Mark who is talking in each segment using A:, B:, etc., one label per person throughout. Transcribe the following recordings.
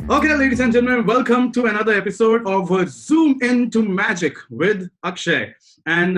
A: Okay, ladies and gentlemen, welcome to another episode of Zoom Into Magic with Akshay. And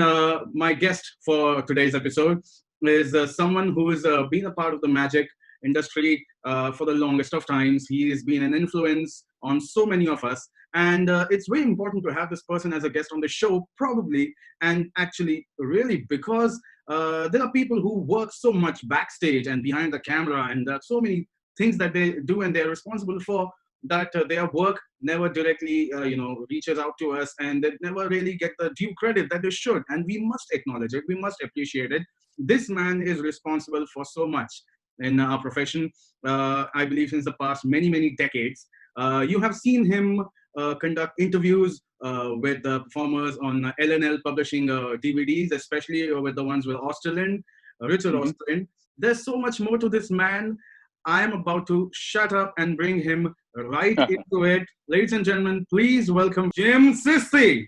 A: my guest for today's episode is someone who has been a part of the magic industry for the longest of times. He has been an influence on so many of us. And it's very important to have this person as a guest on the show, probably, and actually, really, because there are people who work so much backstage and behind the camera, and there are so many things that they do and they're responsible for that their work never directly reaches out to us, and they never really get the due credit that they should, and we must acknowledge it, we must appreciate it. This man is responsible for so much in our profession. I believe since the past many decades. You have seen him conduct interviews with the performers on LNL publishing DVDs, especially with the ones with Osterlind, Richard
B: Mhm.
A: Osterlind. There's so much more to this man. I am about to shut up and bring him right into it. Ladies and gentlemen, please welcome Jim SISTI.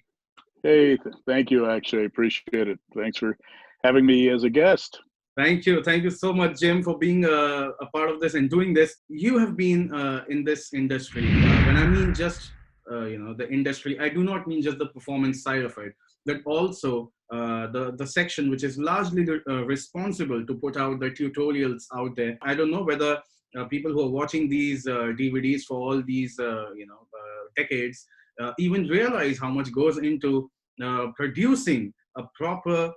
B: Hey, thank you. Actually, I appreciate it. Thanks for having me as a guest.
A: Thank you. Thank you so much, Jim, for being a part of this and doing this. You have been in this industry. When I mean just, the industry, I do not mean just the performance side of it, but also the section which is largely responsible to put out the tutorials out there. I don't know whether people who are watching these DVDs for all these, decades even realize how much goes into producing a proper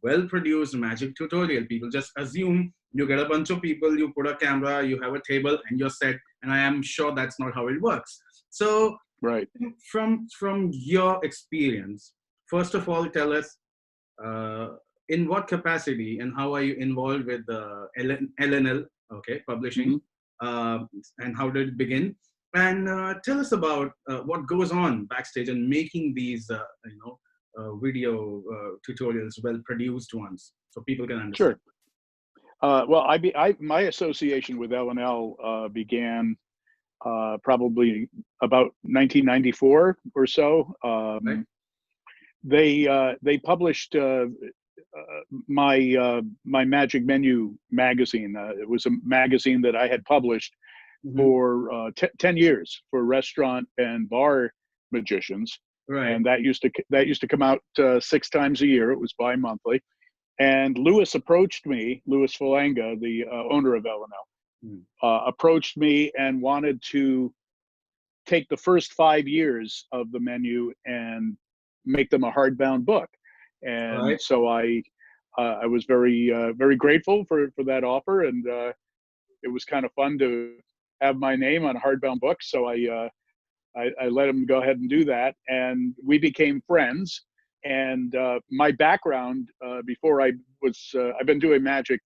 A: well produced magic tutorial. People just assume you get a bunch of people, you put a camera, you have a table, and you're set. And I am sure that's not how it works. So,
B: Right.
A: from your experience, first of all, tell us uh, in what capacity and how are you involved with the LNL, okay, publishing,
B: hmm
A: uh, and how did it begin? And tell us about what goes on backstage and making these, video tutorials, well produced ones, so people can understand.
B: Sure. Well, my association with L&L began probably about 1994 or so.
A: Right?
B: They published my Magic Menu magazine. It was a magazine that I had published
A: Hmm.
B: for 10 years for restaurant and bar magicians,
A: Right.
B: and that used to come out 6 times a year. It was bi-monthly, and Louis Falanga, the owner of L&L,
A: Mm.
B: approached me and wanted to take the first 5 years of the menu and make them a hardbound book. And
A: Right.
B: so I was very grateful for that offer, and it was kind of fun to have my name on a hardbound book. So I let him go ahead and do that, and we became friends. And my background before I've been doing magic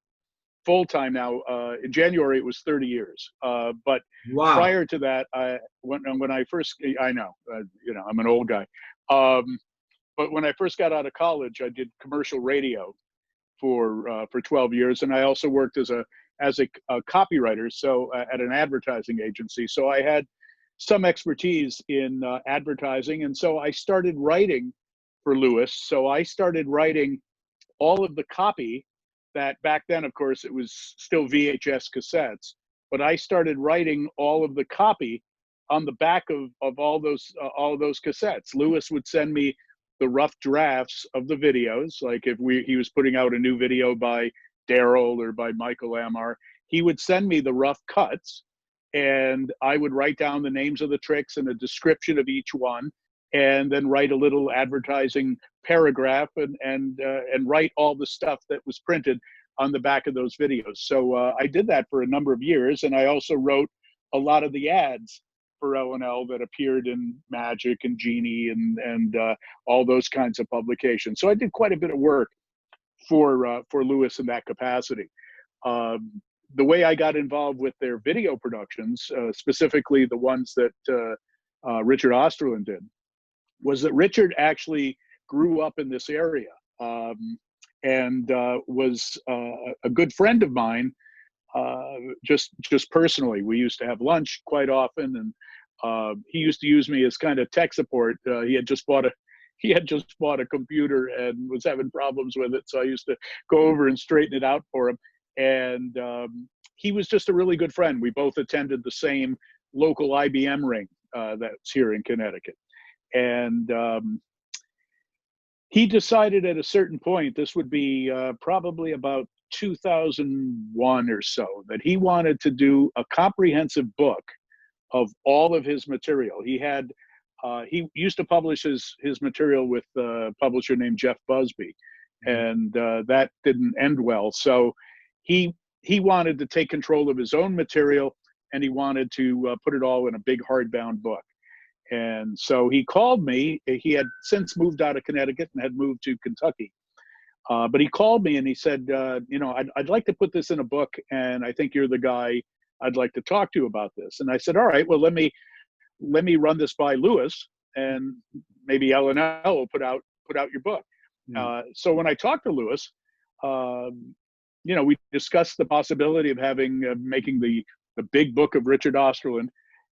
B: full time now. In January it was 30 years. But
A: Wow.
B: prior to that, when I first, I know, I'm an old guy. Um, but when I first got out of college, I did commercial radio for 12 years, and I also worked as a copywriter, so at an advertising agency. So I had some expertise in advertising, and so I started writing for Lewis. So I started writing all of the copy that back then, of course, it was still VHS cassettes, but I started writing all of the copy on the back of all those cassettes. Lewis would send me the rough drafts of the videos, like if he was putting out a new video by Daryl or by Michael Amar, he would send me the rough cuts, and I would write down the names of the tricks and a description of each one, and then write a little advertising paragraph, and write all the stuff that was printed on the back of those videos. So I did that for a number of years, and I also wrote a lot of the ads for L&L that appeared in Magic and Genie and all those kinds of publications. So I did quite a bit of work for Lewis in that capacity. Um, the way I got involved with their video productions, specifically the ones that Richard Osterlund did, was that Richard actually grew up in this area, and was a good friend of mine. Just personally, we used to have lunch quite often, and he used to use me as kind of tech support. He had just bought a computer and was having problems with it, so I used to go over and straighten it out for him. And he was just a really good friend. We both attended the same local IBM ring that's here in Connecticut. And he decided at a certain point, this would be probably about 2001 or so, that he wanted to do a comprehensive book of all of his material. He used to publish his material with a publisher named Jeff Busby, and that didn't end well. So he wanted to take control of his own material, and he wanted to put it all in a big hardbound book. And so he called me. He had since moved out of Connecticut and had moved to Kentucky. But he called me and he said, I'd like to put this in a book, and I think you're the guy I'd like to talk to about this. And I said, all right, well, let me run this by Lewis, and maybe L&L will put out your book. So when I talked to Lewis, we discussed the possibility of making the big book of Richard Osterland,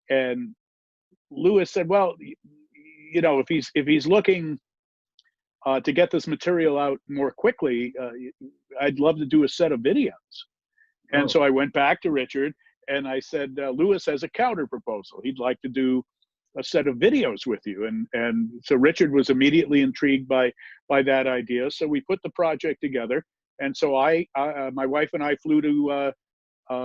B: and Lewis said, well, if he's looking to get this material out more quickly, I'd love to do a set of videos. And so I went back to Richard and I said, Lewis has a counter proposal. He'd like to do a set of videos with you. And so Richard was immediately intrigued by that idea. So we put the project together. And so my wife and I flew to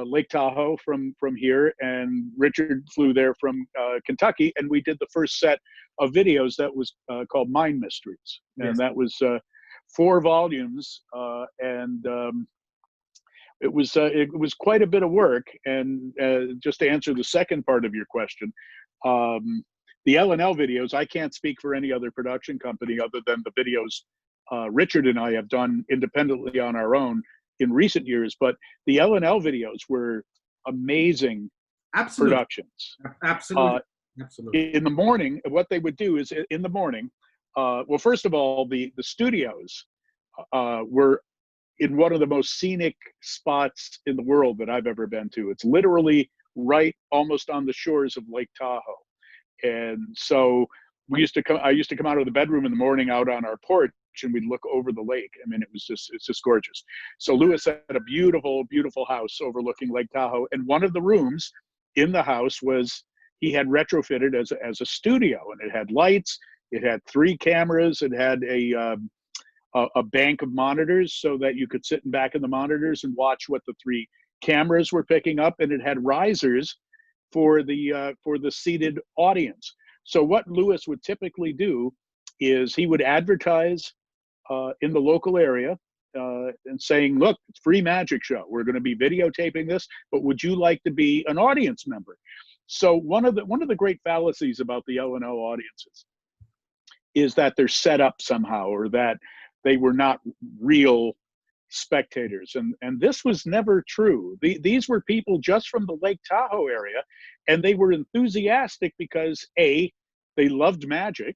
B: Lake Tahoe from here, and Richard flew there from Kentucky, and we did the first set of videos that was called Mind Mysteries. Yes. And that was 4 volumes, and it was quite a bit of work. And just to answer the second part of your question, the L&L videos, I can't speak for any other production company other than the videos Richard and I have done independently on our own in recent years, but the L&L videos were amazing. Absolutely. Productions.
A: Absolutely. Absolutely.
B: In the morning, what they would do is in the morning, well, first of all, the studios were in one of the most scenic spots in the world that I've ever been to. It's literally right almost on the shores of Lake Tahoe. And so I used to come out of the bedroom in the morning out on our porch, and we'd look over the lake. I mean, it's just gorgeous. So Lewis had a beautiful, beautiful house overlooking Lake Tahoe. And one of the rooms in the house he had retrofitted as a studio, and it had lights, it had 3 cameras, it had a bank of monitors so that you could sit back in the monitors and watch what the 3 cameras were picking up. And it had risers for the seated audience. So what Lewis would typically do is he would advertise in the local area and saying, look, it's free magic show. We're going to be videotaping this, but would you like to be an audience member? So one of the great fallacies about the L&L audiences is that they're set up somehow, or that they were not real spectators. And this was never true. These were people just from the Lake Tahoe area, and they were enthusiastic because A, they loved magic.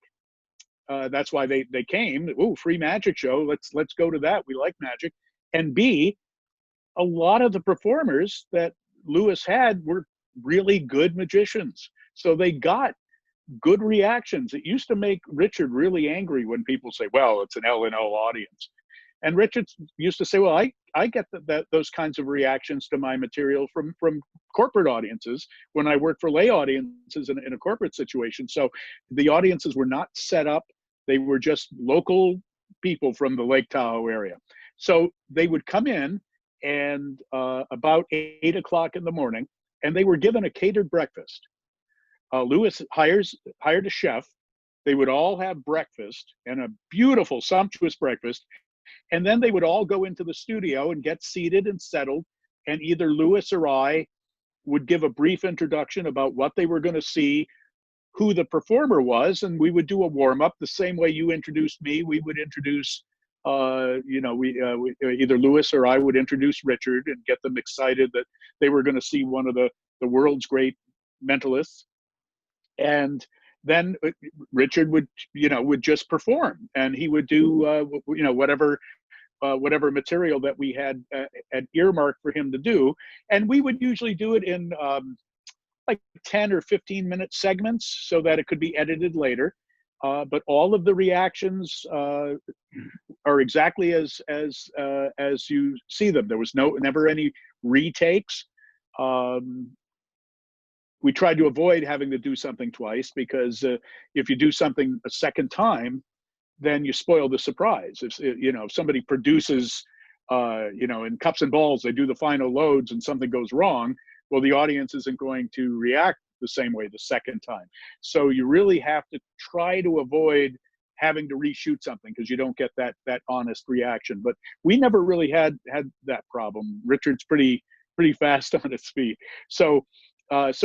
B: That's why they came. Ooh, free magic show. Let's go to that. We like magic. And B, a lot of the performers that Lewis had were really good magicians. So they got good reactions. It used to make Richard really angry when people say, well, it's an L&L audience. And Richard used to say, well, I get those kinds of reactions to my material from corporate audiences when I work for lay audiences in a corporate situation. So the audiences were not set up. They were just local people from the Lake Tahoe area. So they would come in and about 8 o'clock in the morning, and they were given a catered breakfast. Lewis hired a chef. They would all have breakfast, and a beautiful, sumptuous breakfast. And then they would all go into the studio and get seated and settled. And either Lewis or I would give a brief introduction about what they were going to see, who the performer was, and we would do a warm-up the same way you introduced me. We would introduce, either Lewis or I would introduce Richard and get them excited that they were going to see one of the world's great mentalists. And then Richard would just perform, and he would do, whatever material that we had earmarked for him to do. And we would usually do it in like 10 or 15-minute segments so that it could be edited later. But all of the reactions are exactly as you see them. There was never any retakes. we tried to avoid having to do something twice, because if you do something a second time, then you spoil the surprise. If somebody produces, in cups and balls, they do the final loads and something goes wrong, well, the audience isn't going to react the same way the second time. So you really have to try to avoid having to reshoot something, because you don't get that honest reaction. But we never really had that problem. Richard's pretty fast on his feet. So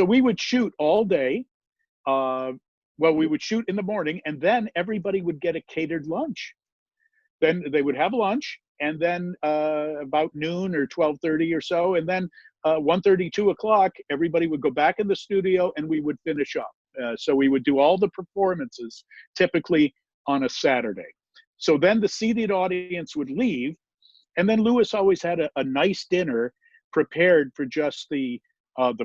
B: we would shoot all day. We would shoot in the morning, and then everybody would get a catered lunch. Then they would have lunch, and then about noon or 12:30 or so, and then 1:30, 2 o'clock, everybody would go back in the studio, and we would finish up. So we would do all the performances, typically on a Saturday. So then the seated audience would leave, and then Louis always had a nice dinner prepared for just the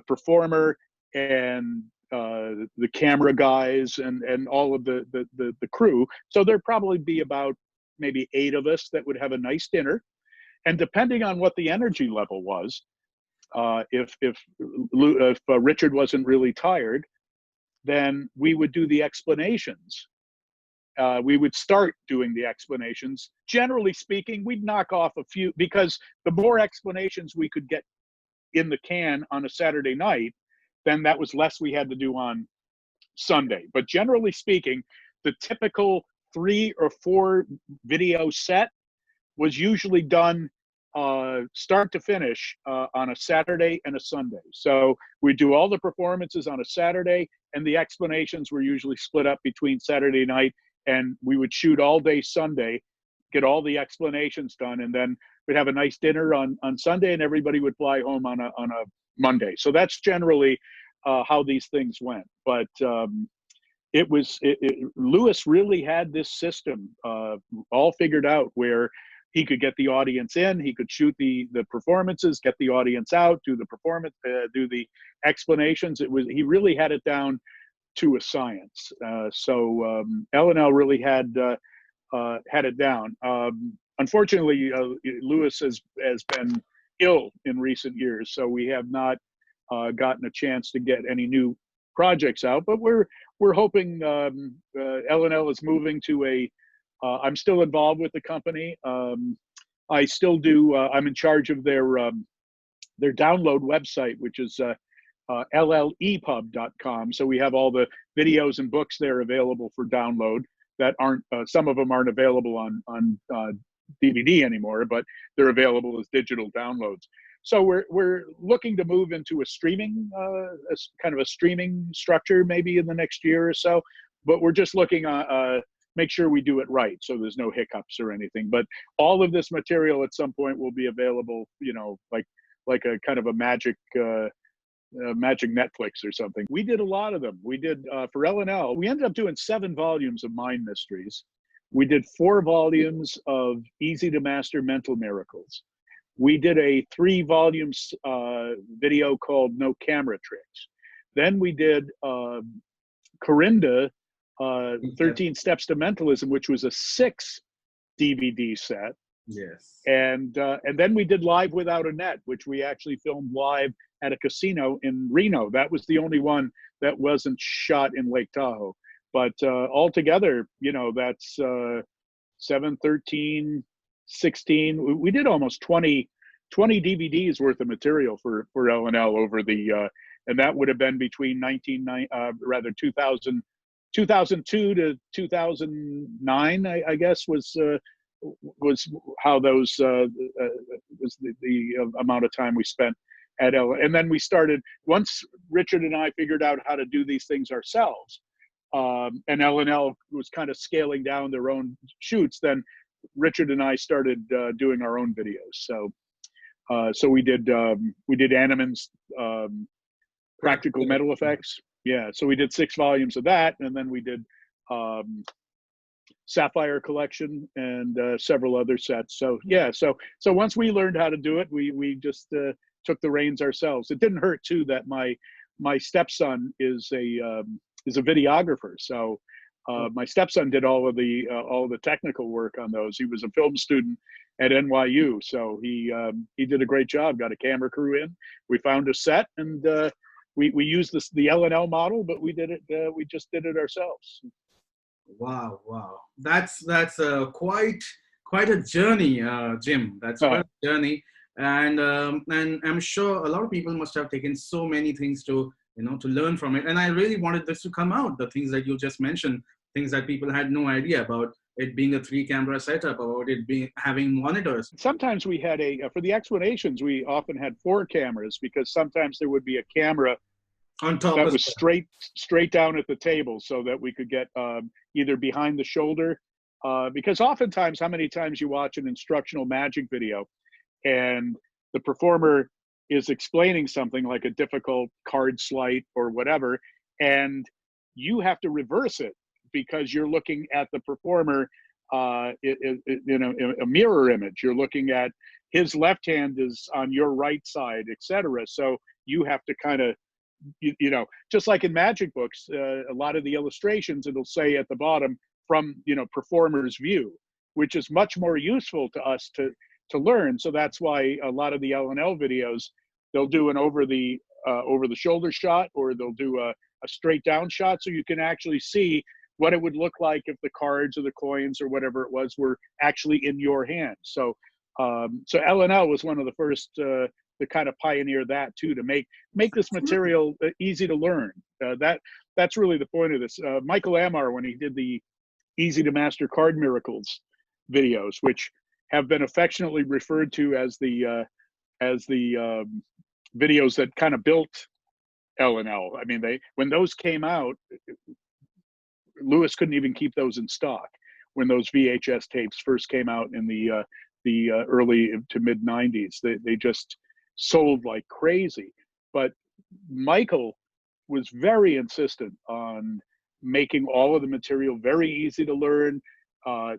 B: performer and the camera guys and all of the crew. So there'd probably be about maybe 8 of us that would have a nice dinner. And depending on what the energy level was, if Richard wasn't really tired, then we would do the explanations. We would start doing the explanations. Generally speaking, we'd knock off a few, because the more explanations we could get in the can on a Saturday night, then that was less we had to do on Sunday. But generally speaking, the typical 3 or 4 video set was usually done start to finish on a Saturday and a Sunday. So we do all the performances on a Saturday, and the explanations were usually split up between Saturday night, and we would shoot all day Sunday, get all the explanations done, and then we'd have a nice dinner on Sunday, and everybody would fly home on a Monday. So that's generally how these things went. But Louis really had this system all figured out, where he could get the audience in, he could shoot the performances, get the audience out, do the performance, do the explanations. He really had it down to a science. So L&L really had it down. Unfortunately, Louis has been ill in recent years, so we have not gotten a chance to get any new projects out. But we're hoping. L&L is moving to a. I'm still involved with the company. I still do. I'm in charge of their download website, which is llepub.com. So we have all the videos and books there available for download that aren't. Some of them aren't available on DVD anymore, but they're available as digital downloads. So we're looking to move into a streaming, kind of a streaming structure, maybe in the next year or so. But we're just looking make sure we do it right, so there's no hiccups or anything. But all of this material at some point will be available, like a kind of a magic Netflix or something. We did a lot of them. We did for L&L. We ended up doing 7 volumes of Mind Mysteries. We did 4 volumes of Easy to Master Mental Miracles. We did a 3 volumes video called No Camera Tricks. Then we did Corinda, 13 Steps to Mentalism, which was a 6 DVD set.
A: Yes.
B: And then we did Live Without a Net, which we actually filmed live at a casino in Reno. That was the only one that wasn't shot in Lake Tahoe. But altogether, that's 7, 13, 16. We did almost 20 DVDs worth of material for L&L over the, and that would have been between 2002 to 2009, I guess, was how those was the amount of time we spent at L. And then we started, once Richard and I figured out how to do these things ourselves, and L&L was kind of scaling down their own shoots, then Richard and I started doing our own videos. So we did Animan's practical metal effects. Yeah, so we did 6 volumes of that, and then we did Sapphire Collection and several other sets. So yeah, so once we learned how to do it, we just took the reins ourselves. It didn't hurt too that my stepson is a videographer. So my stepson did all the technical work on those. He was a film student at NYU, so he did a great job. Got a camera crew in. We found a set, and we used the L&L model, but we did it. We just did it ourselves.
A: Wow, wow. That's quite a journey, Jim. That's quite a journey, and I'm sure a lot of people must have taken so many things to to learn from it. And I really wanted this to come out. The things that you just mentioned, things that people had no idea about it being a 3-camera setup, about it being having monitors.
B: Sometimes we had for the explanations, we often had 4 cameras because sometimes there would be a camera
A: On top
B: that
A: as
B: was
A: well.
B: straight down at the table so that we could get either behind the shoulder. Because oftentimes, how many times you watch an instructional magic video and the performer is explaining something like a difficult card sleight or whatever, and you have to reverse it because you're looking at the performer in a mirror image. You're looking at his left hand is on your right side, etc. So you have to kind of just like in magic books, a lot of the illustrations, it'll say at the bottom from, performer's view, which is much more useful to us to learn. So that's why a lot of the L&L videos, they'll do an over the shoulder shot, or they'll do a straight down shot. So you can actually see what it would look like if the cards or the coins or whatever it was were actually in your hand. So L&L was one of the first to kind of pioneer that too, to make this material easy to learn. That's really the point of this. Michael Amar, when he did the Easy to Master Card Miracles videos, which have been affectionately referred to as the videos that kind of built L&L. I mean, when those came out, Lewis couldn't even keep those in stock when those VHS tapes first came out in the early to mid 90s. They just sold like crazy. But Michael was very insistent on making all of the material very easy to learn.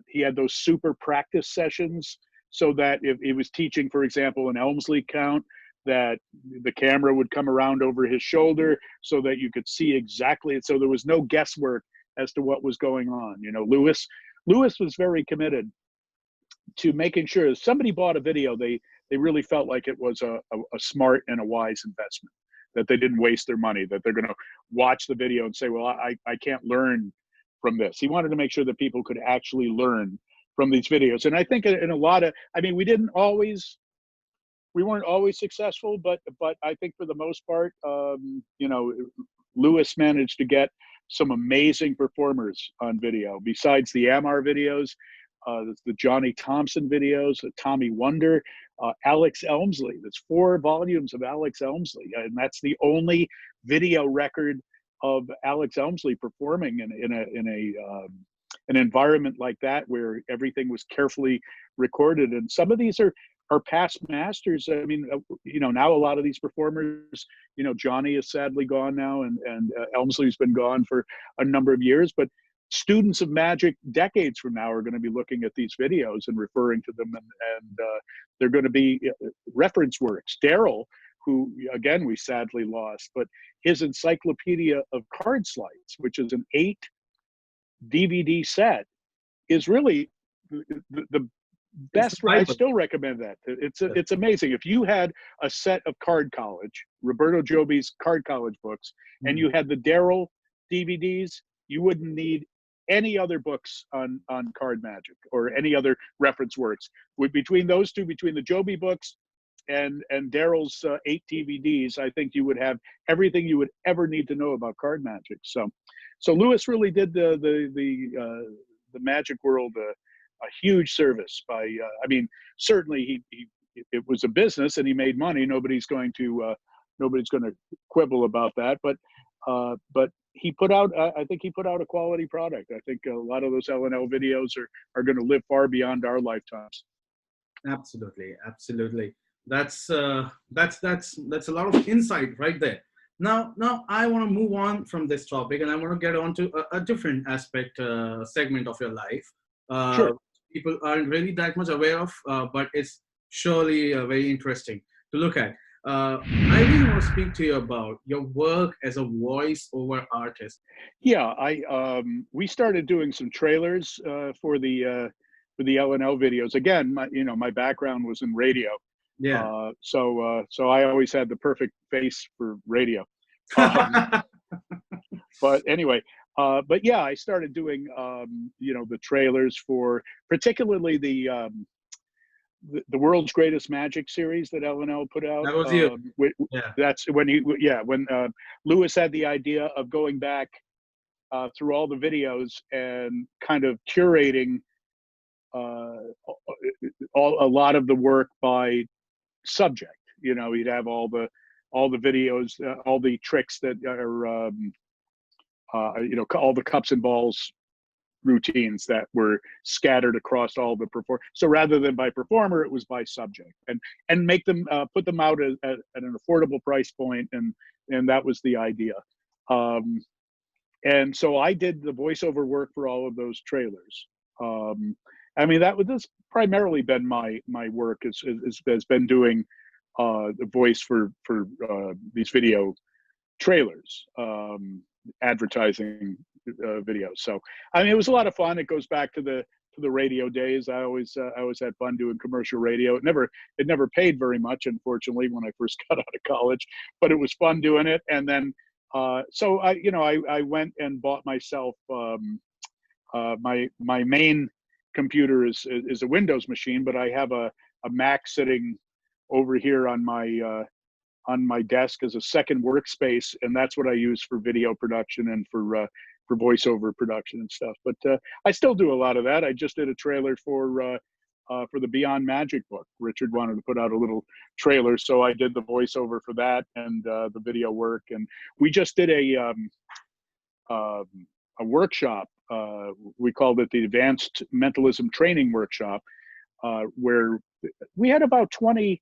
B: He had those super practice sessions so that if he was teaching, for example, an Elmsley count, that the camera would come around over his shoulder so that you could see exactly. So there was no guesswork as to what was going on. Lewis was very committed to making sure if somebody bought a video, they really felt like it was a smart and a wise investment, that they didn't waste their money, that they're going to watch the video and say, well, I can't learn from this. He wanted to make sure that people could actually learn from these videos. And I think in a lot of, I mean, we weren't always successful, but I think for the most part, Lewis managed to get some amazing performers on video. Besides the Amar videos, the Johnny Thompson videos, the Tommy Wonder, Alex Elmsley. There's 4 volumes of Alex Elmsley, and that's the only video record of Alex Elmsley performing in an environment like that where everything was carefully recorded. And some of these are past masters. I mean, now a lot of these performers, Johnny is sadly gone now, and Elmsley's been gone for a number of years, but students of magic decades from now are going to be looking at these videos and referring to them, and they're going to be reference works. Daryl, who again we sadly lost, but his Encyclopedia of Card Sleights, which is an 8 DVD set, is really the best. I still recommend that. It's amazing. If you had a set of Card College, Roberto Joby's Card College books, and you had the Daryl DVDs, you wouldn't need any other books on card magic or any other reference works. Between those two, between the Joby books and Daryl's 8 DVDs, I think you would have everything you would ever need to know about card magic. So Lewis really did the magic world a huge service by. I mean, certainly it was a business and he made money. Nobody's going to quibble about that. But he put out, I think he put out a quality product. I think a lot of those L&L videos are going to live far beyond our lifetimes.
A: Absolutely, absolutely. That's a lot of insight right there. Now I want to move on from this topic, and I want to get on to a different aspect, segment of your life.
B: Sure.
A: People aren't really that much aware of, but it's surely very interesting to look at. I really want to speak to you about your work as a voice-over artist.
B: Yeah, we started doing some trailers for the L&L videos. Again, my background was in radio.
A: Yeah.
B: So I always had the perfect face for radio. Um, but anyway, but yeah, I started doing, the trailers for particularly the World's Greatest Magic series that L&L put out.
A: That was you. Yeah.
B: That's when Lewis had the idea of going back through all the videos and kind of curating uh, a lot of the work by subject. He'd have all the videos, all the tricks that are, all the cups and balls routines that were scattered across all the perform. So rather than by performer, it was by subject, and make them put them out at an affordable price point, and that was the idea. And so I did the voiceover work for all of those trailers. That's primarily been my work has been doing the voice for these video trailers, advertising videos. So it was a lot of fun. It goes back to the radio days. I always had fun doing commercial radio. It never paid very much, unfortunately, when I first got out of college, but it was fun doing it. And then so I went and bought myself my main computer is a Windows machine, but I have a Mac sitting over here on my desk as a second workspace, and that's what I use for video production and for voiceover production and stuff. But I still do a lot of that. I just did a trailer for the Beyond Magic book. Richard wanted to put out a little trailer, so I did the voiceover for that and the video work. And we just did a workshop. We called it the Advanced Mentalism Training Workshop, where we had about 20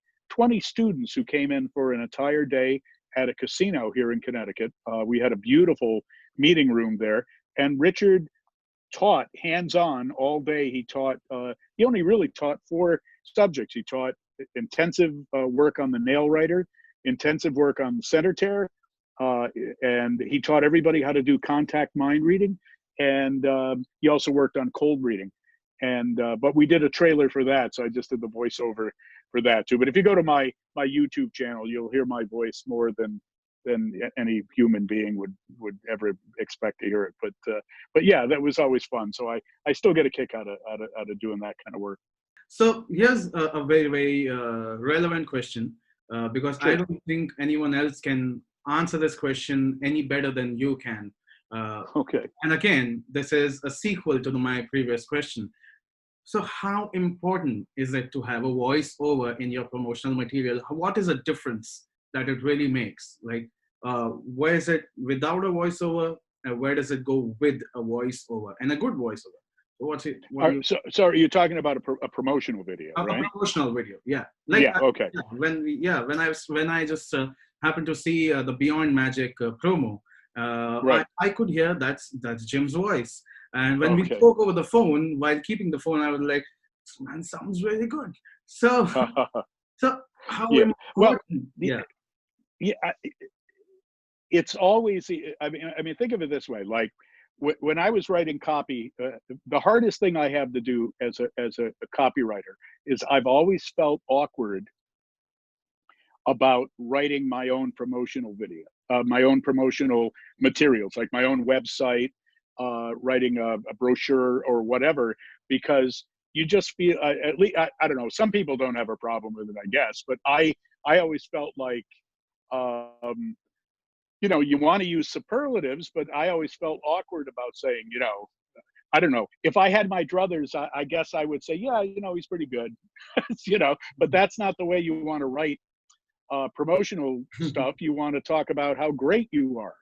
B: students who came in for an entire day at a casino here in Connecticut. We had a beautiful meeting room there, and Richard taught hands-on all day. He only really taught 4 subjects. He taught intensive work on the nail writer, intensive work on the center tear, and he taught everybody how to do contact mind reading, and he also worked on cold reading. And but we did a trailer for that, so I just did the voiceover for that too. But if you go to my YouTube channel, you'll hear my voice more than any human being would ever expect to hear it. But yeah, that was always fun. So I still get a kick out of doing that kind of work.
A: So here's a very, very relevant question, because
B: Sure.
A: I don't think anyone else can answer this question any better than you can.
B: Okay.
A: And again, this is a sequel to my previous question. So how important is it to have a voiceover in your promotional material? What is the difference that it really makes? Like, where is it without a voiceover? And where does it go with a voiceover and a good voiceover? So what's it?
B: So are you talking about a promotional video, right?
A: A promotional video, yeah. Like,
B: yeah. Okay.
A: When I just happened to see the Beyond Magic promo,
B: Right.
A: I could hear that's Jim's voice. And when we
B: Okay.
A: spoke over the phone, while keeping the phone, I was like, "This man sounds really good." So, how
B: Yeah. Well,
A: important? Yeah.
B: It's always. I mean, think of it this way: like when I was writing copy, the hardest thing I have to do as a copywriter is I've always felt awkward about writing my own promotional video, my own promotional materials, like my own website, writing a brochure or whatever, because you just feel, at least, I don't know, some people don't have a problem with it, I guess, but I always felt like, you want to use superlatives, but I always felt awkward about saying, I don't know, if I had my druthers, I guess I would say, yeah, he's pretty good, but that's not the way you want to write promotional stuff. You want to talk about how great you are.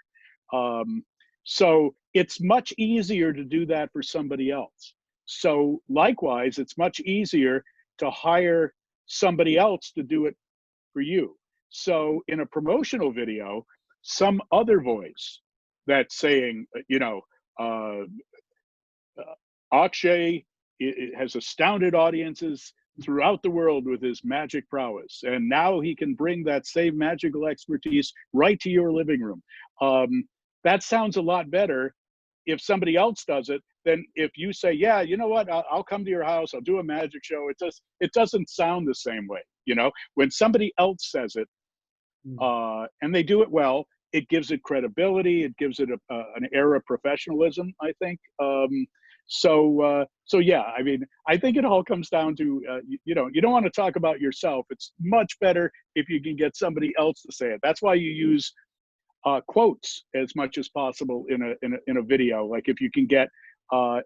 B: So it's much easier to do that for somebody else. So likewise, it's much easier to hire somebody else to do it for you. So in a promotional video, some other voice that's saying, Akshay has astounded audiences throughout the world with his magic prowess, and now he can bring that same magical expertise right to your living room. That sounds a lot better if somebody else does it than if you say, yeah, you know what, I'll come to your house, I'll do a magic show. It doesn't sound the same way. When somebody else says it, and they do it well, it gives it credibility. It gives it an air of professionalism, I think. So yeah, I mean, I think it all comes down to, you know, you don't want to talk about yourself. It's much better if you can get somebody else to say it. That's why you use quotes as much as possible in a video. Like if you can get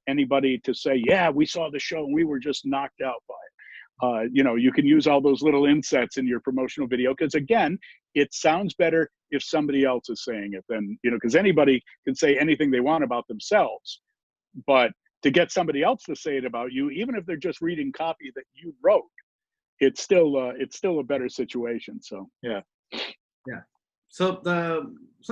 B: anybody to say, yeah, we saw the show and we were just knocked out by it. You know, you can use all those little insets in your promotional video, because again, it sounds better if somebody else is saying it than, you know, because anybody can say anything they want about themselves, but to get somebody else to say it about you, even if they're just reading copy that you wrote, it's still a better situation. So yeah.
A: Yeah. So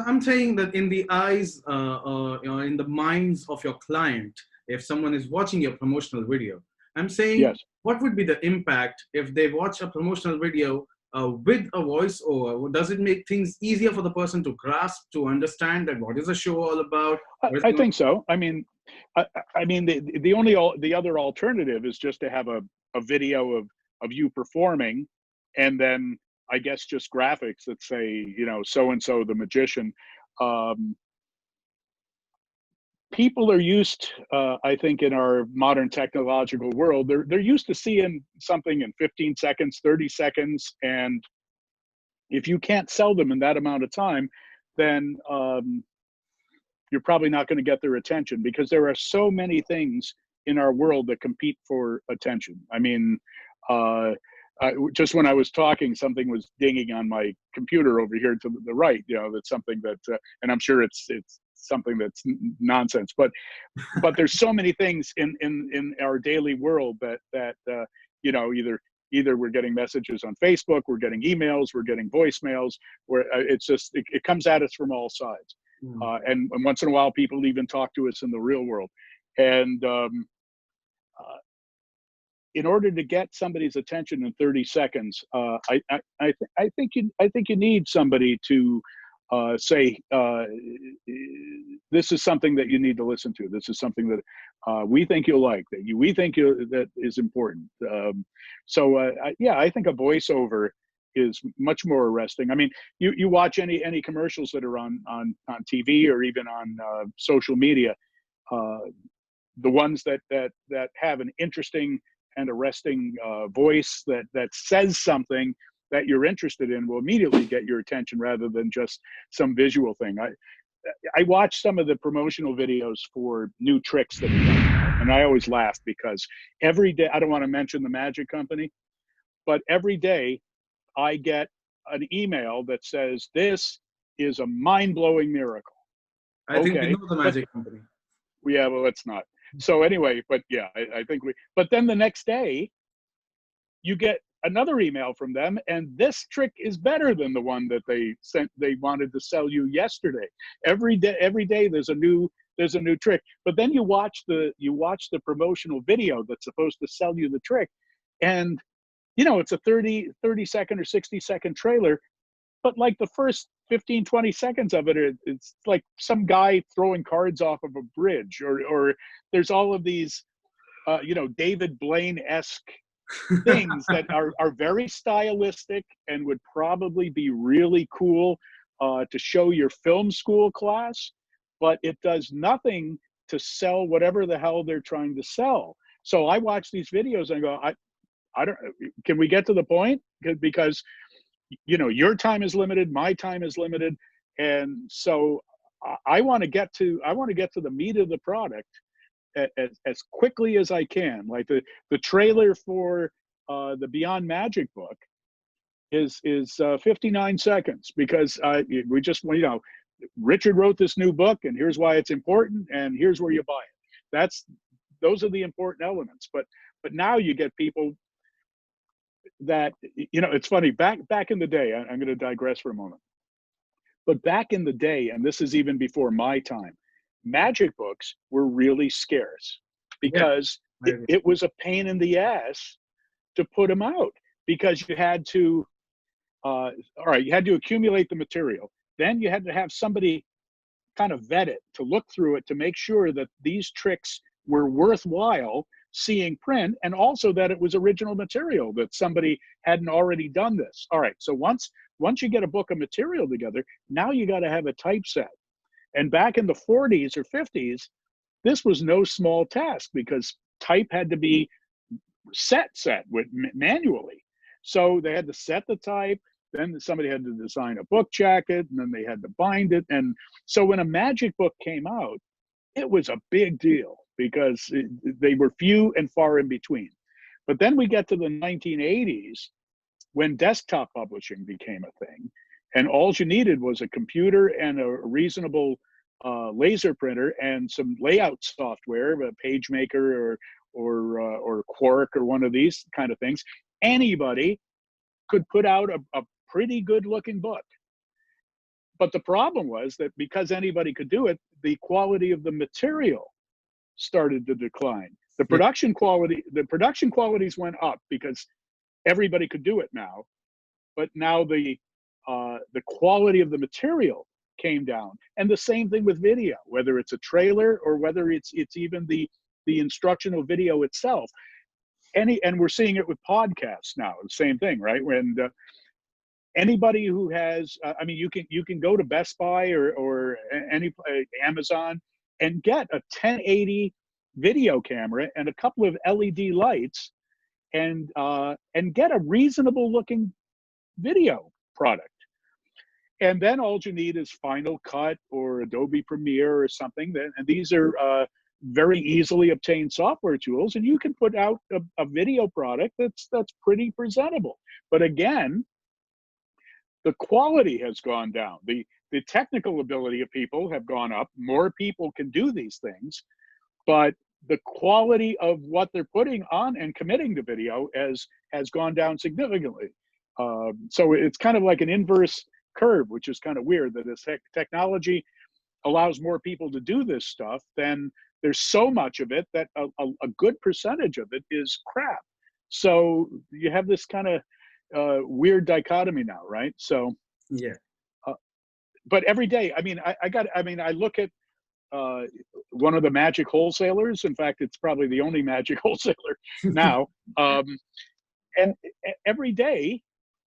A: I'm saying that in the eyes, you know, in the minds of your client, if someone is watching your promotional video, I'm saying,
B: Yes.
A: what would be the impact if they watch a promotional video with a voiceover? Does it make things easier for the person to grasp, to understand that what is the show all about?
B: I think so. I mean, I mean, the other alternative is just to have a video of you performing, and then I guess just graphics that say, you know, so and so the magician. People are used, I think, in our modern technological world, they're used to seeing something in 15 seconds, 30 seconds, and if you can't sell them in that amount of time, then you're probably not going to get their attention, because there are so many things in our world that compete for attention. I mean, just when I was talking, something was dinging on my computer over here to the right. You know, that's something that, and I'm sure it's something that's nonsense. But there's so many things in our daily world that you know, either we're getting messages on Facebook, we're getting emails, we're getting voicemails, where it's just it comes at us from all sides. And once in a while, people even talk to us in the real world. And in order to get somebody's attention in 30 seconds, I think you need somebody to say, this is something that you need to listen to. This is something that we think you'll like, we think that is important. Yeah, I think a voiceover is much more arresting. I mean, you watch any commercials that are on TV or even on social media, the ones that have an interesting and arresting voice that says something that you're interested in will immediately get your attention, rather than just some visual thing. I watch some of the promotional videos for new tricks that are coming out, and I always laugh, because every day, I don't want to mention the magic company, but every day I get an email that says, this is a mind-blowing miracle.
A: I think we know the magic company.
B: Yeah, well, it's not. So anyway, but yeah, I think but then the next day you get another email from them, and this trick is better than the one that they wanted to sell you yesterday. Every day there's a new trick. But then you watch the promotional video that's supposed to sell you the trick, and you know, it's a 30 second or 60-second trailer, but like the first 15, 20 seconds of it, it's like some guy throwing cards off of a bridge, or there's all of these, you know, David Blaine-esque things that are very stylistic and would probably be really cool to show your film school class, but it does nothing to sell whatever the hell they're trying to sell. So I watch these videos and I go, I don't, can we get to the point? Because, you know, your time is limited, my time is limited. And so I want to get to the meat of the product as quickly as I can. Like the trailer for the Beyond Magic book is 59 seconds, because we just, you know, Richard wrote this new book, and here's why it's important, and here's where you buy it. Those are the important elements. But now you get people that, you know, it's funny, back in the day, I'm going to digress for a moment, but back in the day, and this is even before my time, magic books were really scarce, because it was a pain in the ass to put them out, because you had to you had to accumulate the material, then you had to have somebody kind of vet it, to look through it, to make sure that these tricks were worthwhile seeing print, and also that it was original material, that somebody hadn't already done this. All right, so once once you get a book of material together, now you got to have a typeset. And back in the 40s or 50s, this was no small task because type had to be set with manually. So they had to set the type, then somebody had to design a book jacket, and then they had to bind it. And so when a magic book came out, it was a big deal because they were few and far in between. But then we get to the 1980s when desktop publishing became a thing, and all you needed was a computer and a reasonable laser printer and some layout software, a PageMaker or Quark or one of these kind of things. Anybody could put out a pretty good looking book. But the problem was that because anybody could do it, the quality of the material started to decline. The production qualities went up because everybody could do it now, but now the quality of the material came down. And the same thing with video, whether it's a trailer or whether it's even the instructional video itself. And we're seeing it with podcasts now, the same thing, right? When anybody who has, I mean, you can go to Best Buy or any Amazon and get a 1080 video camera and a couple of LED lights and get a reasonable looking video product. And then all you need is Final Cut or Adobe Premiere or something. And these are very easily obtained software tools, and you can put out a video product that's pretty presentable. But again, the quality has gone down. The technical ability of people have gone up. More people can do these things, but the quality of what they're putting on and committing to video has gone down significantly. So it's kind of like an inverse curve, which is kind of weird that as technology allows more people to do this stuff, then there's so much of it that a good percentage of it is crap. So you have this kind of weird dichotomy now, right? So
A: yeah.
B: But every day, I mean, I look at one of the magic wholesalers. In fact, it's probably the only magic wholesaler now. And every day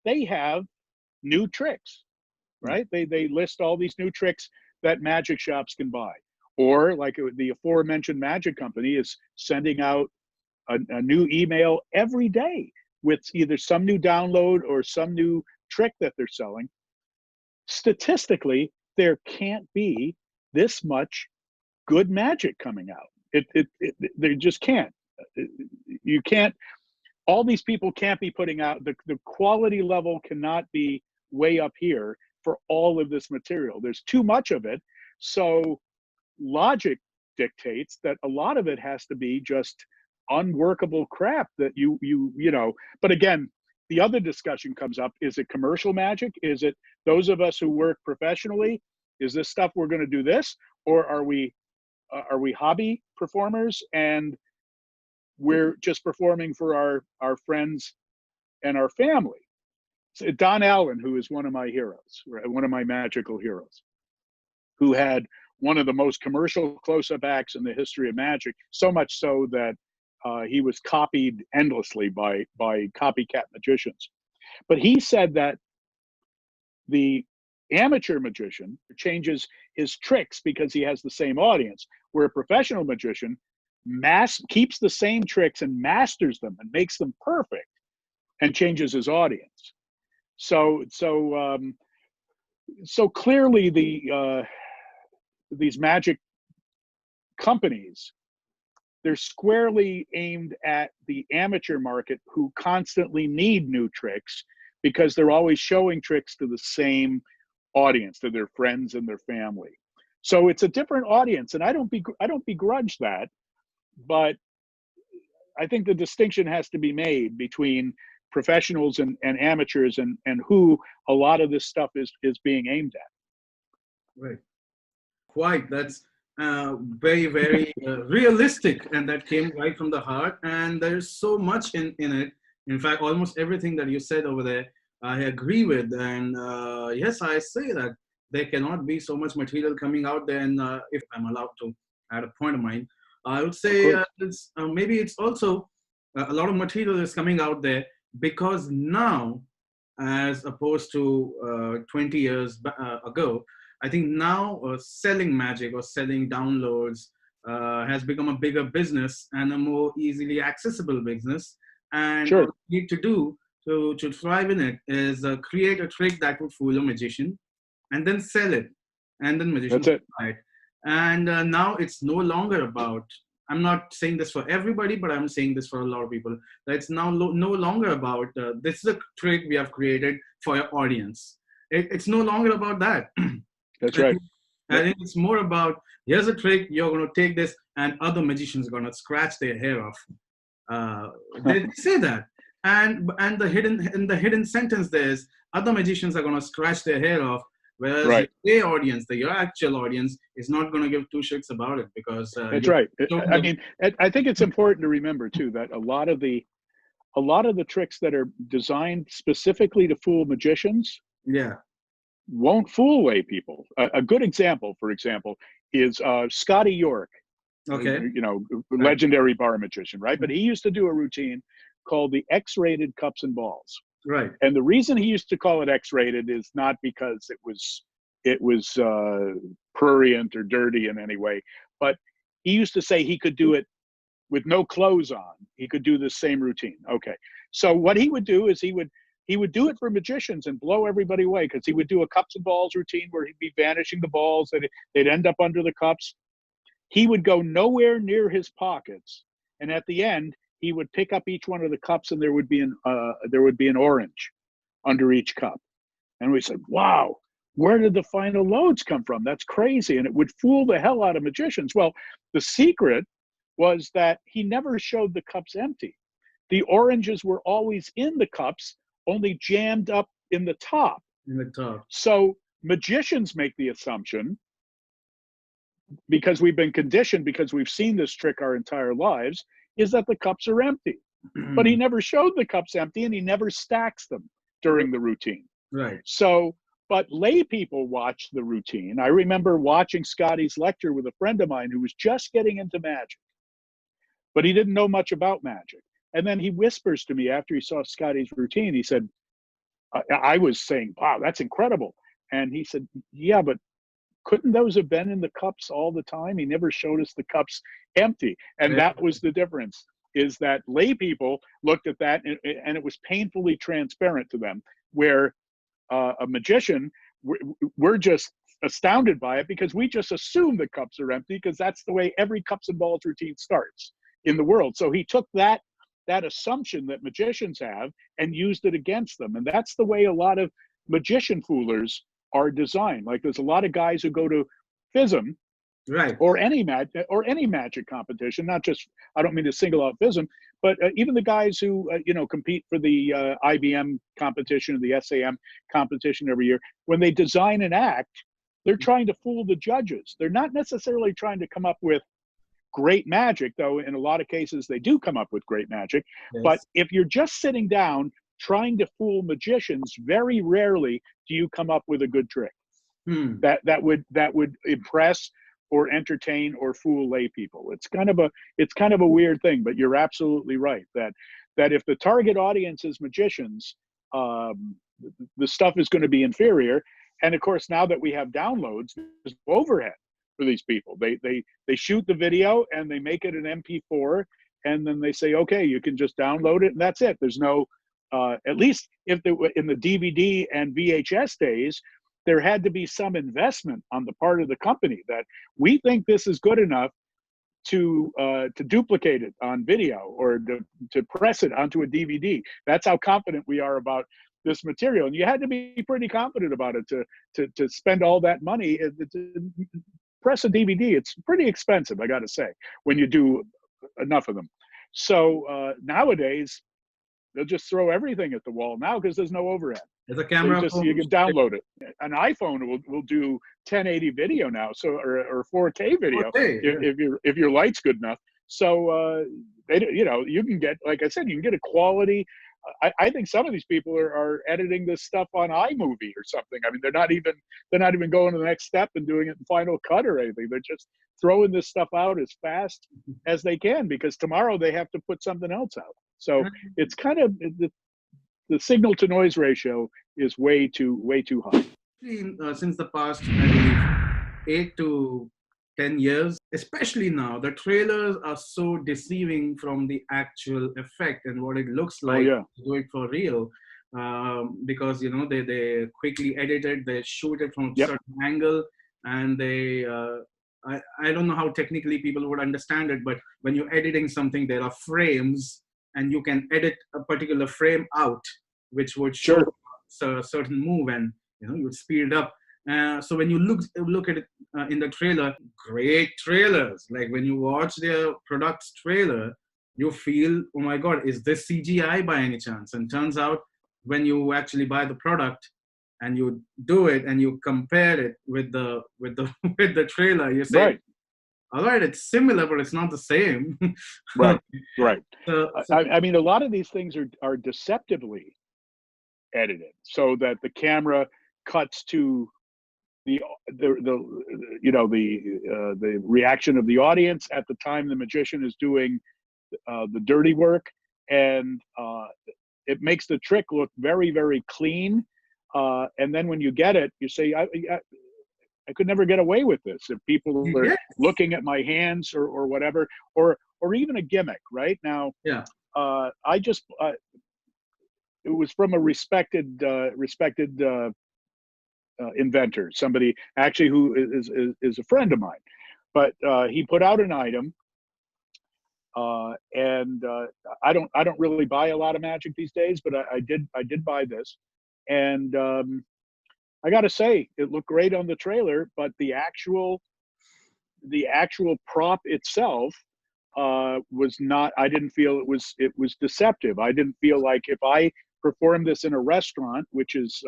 B: they have new tricks, right? They list all these new tricks that magic shops can buy. Or like the aforementioned magic company is sending out a new email every day with either some new download or some new trick that they're selling. Statistically, there can't be this much good magic coming out. They just can't. You can't. All these people can't be putting out, the quality level cannot be way up here for all of this material. There's too much of it. So logic dictates that a lot of it has to be just unworkable crap that you know. But again, the other discussion comes up: is it commercial magic? Is it those of us who work professionally? Is this stuff we're going to do this, or are we hobby performers and we're just performing for our friends and our family? So Don Allen, who is one of my heroes, right, one of my magical heroes, who had one of the most commercial close-up acts in the history of magic, so much so that he was copied endlessly by copycat magicians. But he said that the amateur magician changes his tricks because he has the same audience, where a professional magician keeps the same tricks and masters them and makes them perfect and changes his audience. So clearly these magic companies, they're squarely aimed at the amateur market who constantly need new tricks because they're always showing tricks to the same audience, to their friends and their family. So it's a different audience, and I don't begrudge that, but I think the distinction has to be made between professionals and amateurs and who a lot of this stuff is being aimed at.
A: Right. Quite. That's very, very realistic, and that came right from the heart. And there's so much in it. In fact, almost everything that you said over there, I agree with. And yes, I say that there cannot be so much material coming out there. And if I'm allowed to add a point of mine, I would say maybe it's also a lot of material is coming out there because now as opposed to 20 years ago. I think now selling magic or selling downloads has become a bigger business and a more easily accessible business. And all
B: Sure,
A: you need to do to thrive in it is create a trick that would fool a magician and then sell it. And then
B: that's
A: magicians
B: it.
A: buy it. And now it's no longer about, I'm not saying this for everybody, but I'm saying this for a lot of people. That it's now no longer about this is a trick we have created for your audience. It's no longer about that.
B: That's
A: I
B: right.
A: think, I
B: Yep.
A: think it's more about here's a trick, you're going to take this, and other magicians are going to scratch their hair off. Uh, they say that, and the hidden sentence there is other magicians are going to scratch their hair off, whereas
B: Right.
A: your audience, your actual audience, is not going to give two shits about it because
B: That's
A: you're
B: right.
A: showing
B: I
A: them.
B: mean, I think it's important to remember too that a lot of the tricks that are designed specifically to fool magicians
A: Yeah.
B: won't fool lay people. A good example, for example, is Scotty York,
A: Okay. Right.
B: legendary bar magician, right? But he used to do a routine called the X-rated cups and balls.
A: Right.
B: And the reason he used to call it X-rated is not because it was prurient or dirty in any way, but he used to say he could do it with no clothes on. He could do the same routine. Okay, so what he would do is he would do it for magicians and blow everybody away because he would do a cups and balls routine where he'd be vanishing the balls that they'd end up under the cups. He would go nowhere near his pockets, and at the end he would pick up each one of the cups and there would be an orange under each cup. And we said, wow, where did the final loads come from? That's crazy. And it would fool the hell out of magicians. Well, the secret was that he never showed the cups empty. The oranges were always in the cups, only jammed up in the top.
A: In the top.
B: So magicians make the assumption, because we've been conditioned, because we've seen this trick our entire lives, is that the cups are empty. But he never showed the cups empty and he never stacks them during the routine.
A: Right.
B: So, but lay people watch the routine. I remember watching Scotty's lecture with a friend of mine who was just getting into magic, but he didn't know much about magic. And then he whispers to me after he saw Scotty's routine, he said, I was saying, wow, that's incredible. And he said, yeah, but couldn't those have been in the cups all the time? He never showed us the cups empty. And that was the difference, is that lay people looked at that and it was painfully transparent to them, where a magician, we're just astounded by it because we just assume the cups are empty because that's the way every cups and balls routine starts in the world. So he took that assumption that magicians have and used it against them. And that's the way a lot of magician foolers are designed. Like there's a lot of guys who go to FISM
A: Right.
B: or any magic competition, not just, I don't mean to single out FISM, but even the guys who compete for the IBM competition or the SAM competition every year, when they design an act, they're trying to fool the judges. They're not necessarily trying to come up with great magic, though in a lot of cases they do come up with great magic.
A: Yes.
B: But if you're just sitting down trying to fool magicians, very rarely do you come up with a good trick that would impress or entertain or fool lay people. It's kind of a weird thing, but you're absolutely right that if the target audience is magicians, the stuff is going to be inferior. And of course, now that we have downloads, there's overhead for these people. They shoot the video and they make it an MP4, and then they say, okay, you can just download it, and that's it. There's no, at least if they were in the DVD and VHS days, there had to be some investment on the part of the company that we think this is good enough to duplicate it on video or to press it onto a DVD. That's how confident we are about this material. And you had to be pretty confident about it to spend all that money to press a DVD. It's pretty expensive, I got to say, when you do enough of them. So nowadays, they'll just throw everything at the wall now because there's no overhead.
A: There's a camera.
B: You can download it. An iPhone will do 1080 video now, so or 4K video
A: 4K,
B: if your light's good enough. So you can get, like I said, you can get a quality. I think some of these people are editing this stuff on iMovie or something. I mean, they're not even going to the next step and doing it in Final Cut or anything. They're just throwing this stuff out as fast as they can because tomorrow they have to put something else out. So it's kind of the signal to noise ratio is way too high.
A: Since the past, I believe, 8 to 10 years, especially now, the trailers are so deceiving from the actual effect and what it looks
B: Oh
A: like
B: yeah,
A: to do it for real. Because they quickly edit it, they shoot it from a
B: yep,
A: certain angle, and I don't know how technically people would understand it, but when you're editing something, there are frames, and you can edit a particular frame out, which would show
B: sure,
A: a certain move, and you would speed it up. So when you look at it in the trailer, great trailers. Like when you watch their products trailer, you feel, oh my god, is this CGI by any chance? And turns out when you actually buy the product and you do it and you compare it with the with the trailer, you say,
B: right,
A: all right, it's similar, but it's not the same.
B: right, right.
A: So
B: I mean, a lot of these things are deceptively edited so that the camera cuts to the reaction of the audience at the time the magician is doing the dirty work, and it makes the trick look very, very clean. And then when you get it, you say, I could never get away with this if people are
A: yeah,
B: looking at my hands or whatever, or even a gimmick. Right now,
A: yeah,
B: I just it was from a respected inventor, somebody actually who is a friend of mine, but he put out an item, and I don't really buy a lot of magic these days, but I did buy this, and I got to say it looked great on the trailer, but the actual prop itself was not. I didn't feel it was deceptive. I didn't feel like if I performed this in a restaurant, which is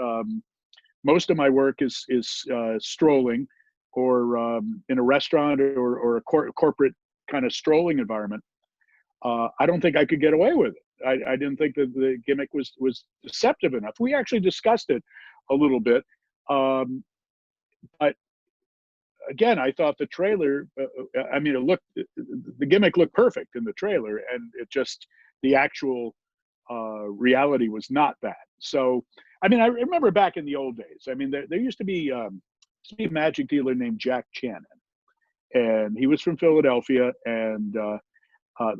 B: most of my work is strolling, or in a restaurant or a corporate kind of strolling environment. I don't think I could get away with it. I didn't think that the gimmick was deceptive enough. We actually discussed it a little bit, but again, I thought the trailer. I mean, the gimmick looked perfect in the trailer, and it just the actual reality was not that. So, I mean, I remember back in the old days. I mean, there used to be a magic dealer named Jack Channon, and he was from Philadelphia. And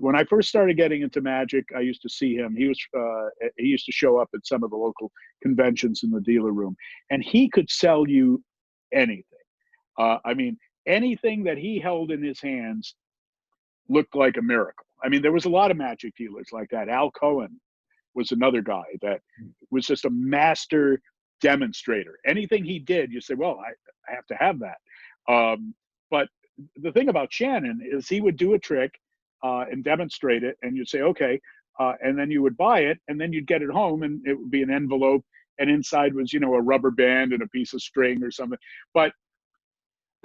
B: when I first started getting into magic, I used to see him. He used to show up at some of the local conventions in the dealer room, and he could sell you anything. I mean, anything that he held in his hands looked like a miracle. I mean, there was a lot of magic dealers like that. Al Cohen was another guy that was just a master demonstrator. Anything he did, you say, well, I have to have that. But the thing about Shannon is he would do a trick and demonstrate it, and you'd say, okay, and then you would buy it, and then you'd get it home, and it would be an envelope, and inside was, a rubber band and a piece of string or something. But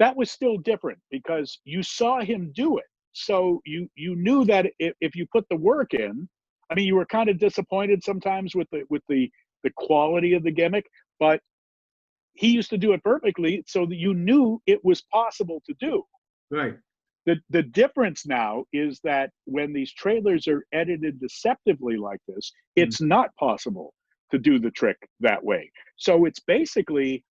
B: that was still different because you saw him do it. So you knew that if you put the work in, I mean, you were kind of disappointed sometimes with the quality of the gimmick, but he used to do it perfectly, so that you knew it was possible to do.
A: right.
B: The difference now is that when these trailers are edited deceptively like this, it's not possible to do the trick that way. So it's basically,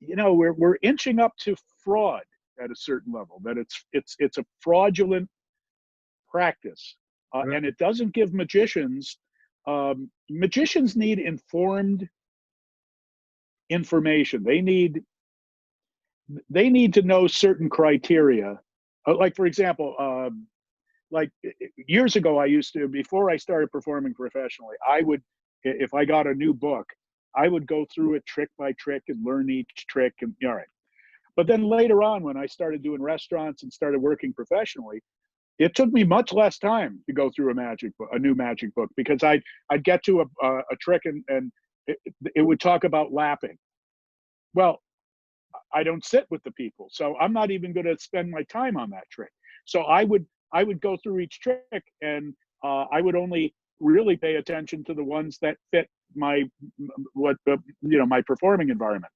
B: we're inching up to fraud at a certain level. That it's a fraudulent practice,
A: Right.
B: and it doesn't give magicians. Magicians need informed information. They need to know certain criteria. Like for example, like years ago, before I started performing professionally, if I got a new book, I would go through it trick by trick and learn each trick. And all right. But then later on, when I started doing restaurants and started working professionally, it took me much less time to go through a new magic book, because I'd get to a trick and it would talk about lapping. Well, I don't sit with the people, so I'm not even going to spend my time on that trick. So I would go through each trick, and I would only really pay attention to the ones that fit my performing environment.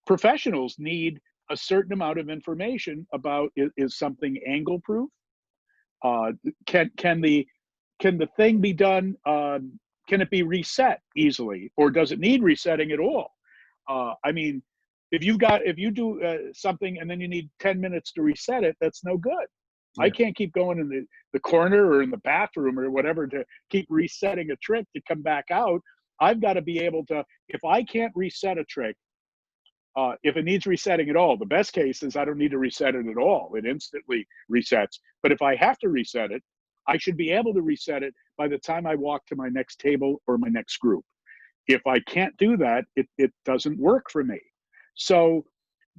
B: Professionals need a certain amount of information about, is something angle proof? Can the thing be done? can it be reset easily, or does it need resetting at all? I mean, if you do something and then you need 10 minutes to reset it, that's no good. I
A: Yeah.
B: can't keep going in the corner or in the bathroom or whatever to keep resetting a trick to come back out. I've got to be able to, if I can't reset a trick, if it needs resetting at all, the best case is I don't need to reset it at all. It instantly resets. But if I have to reset it, I should be able to reset it by the time I walk to my next table or my next group. If I can't do that, it doesn't work for me. So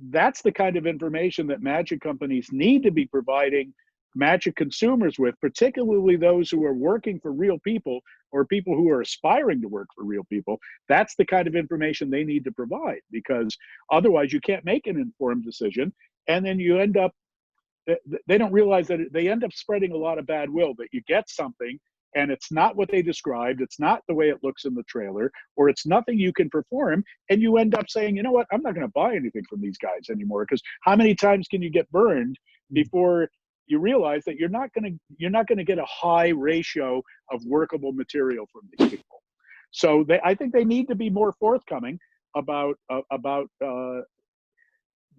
B: that's the kind of information that magic companies need to be providing magic consumers with, particularly those who are working for real people or people who are aspiring to work for real people. That's the kind of information they need to provide, because otherwise you can't make an informed decision. And then you end up, they don't realize that they end up spreading a lot of bad will, that you get something and it's not what they described, it's not the way it looks in the trailer, or it's nothing you can perform, and you end up saying, you know what, I'm not going to buy anything from these guys anymore. Because how many times can you get burned before you realize that you're not going to get a high ratio of workable material from these people? So I think they need to be more forthcoming about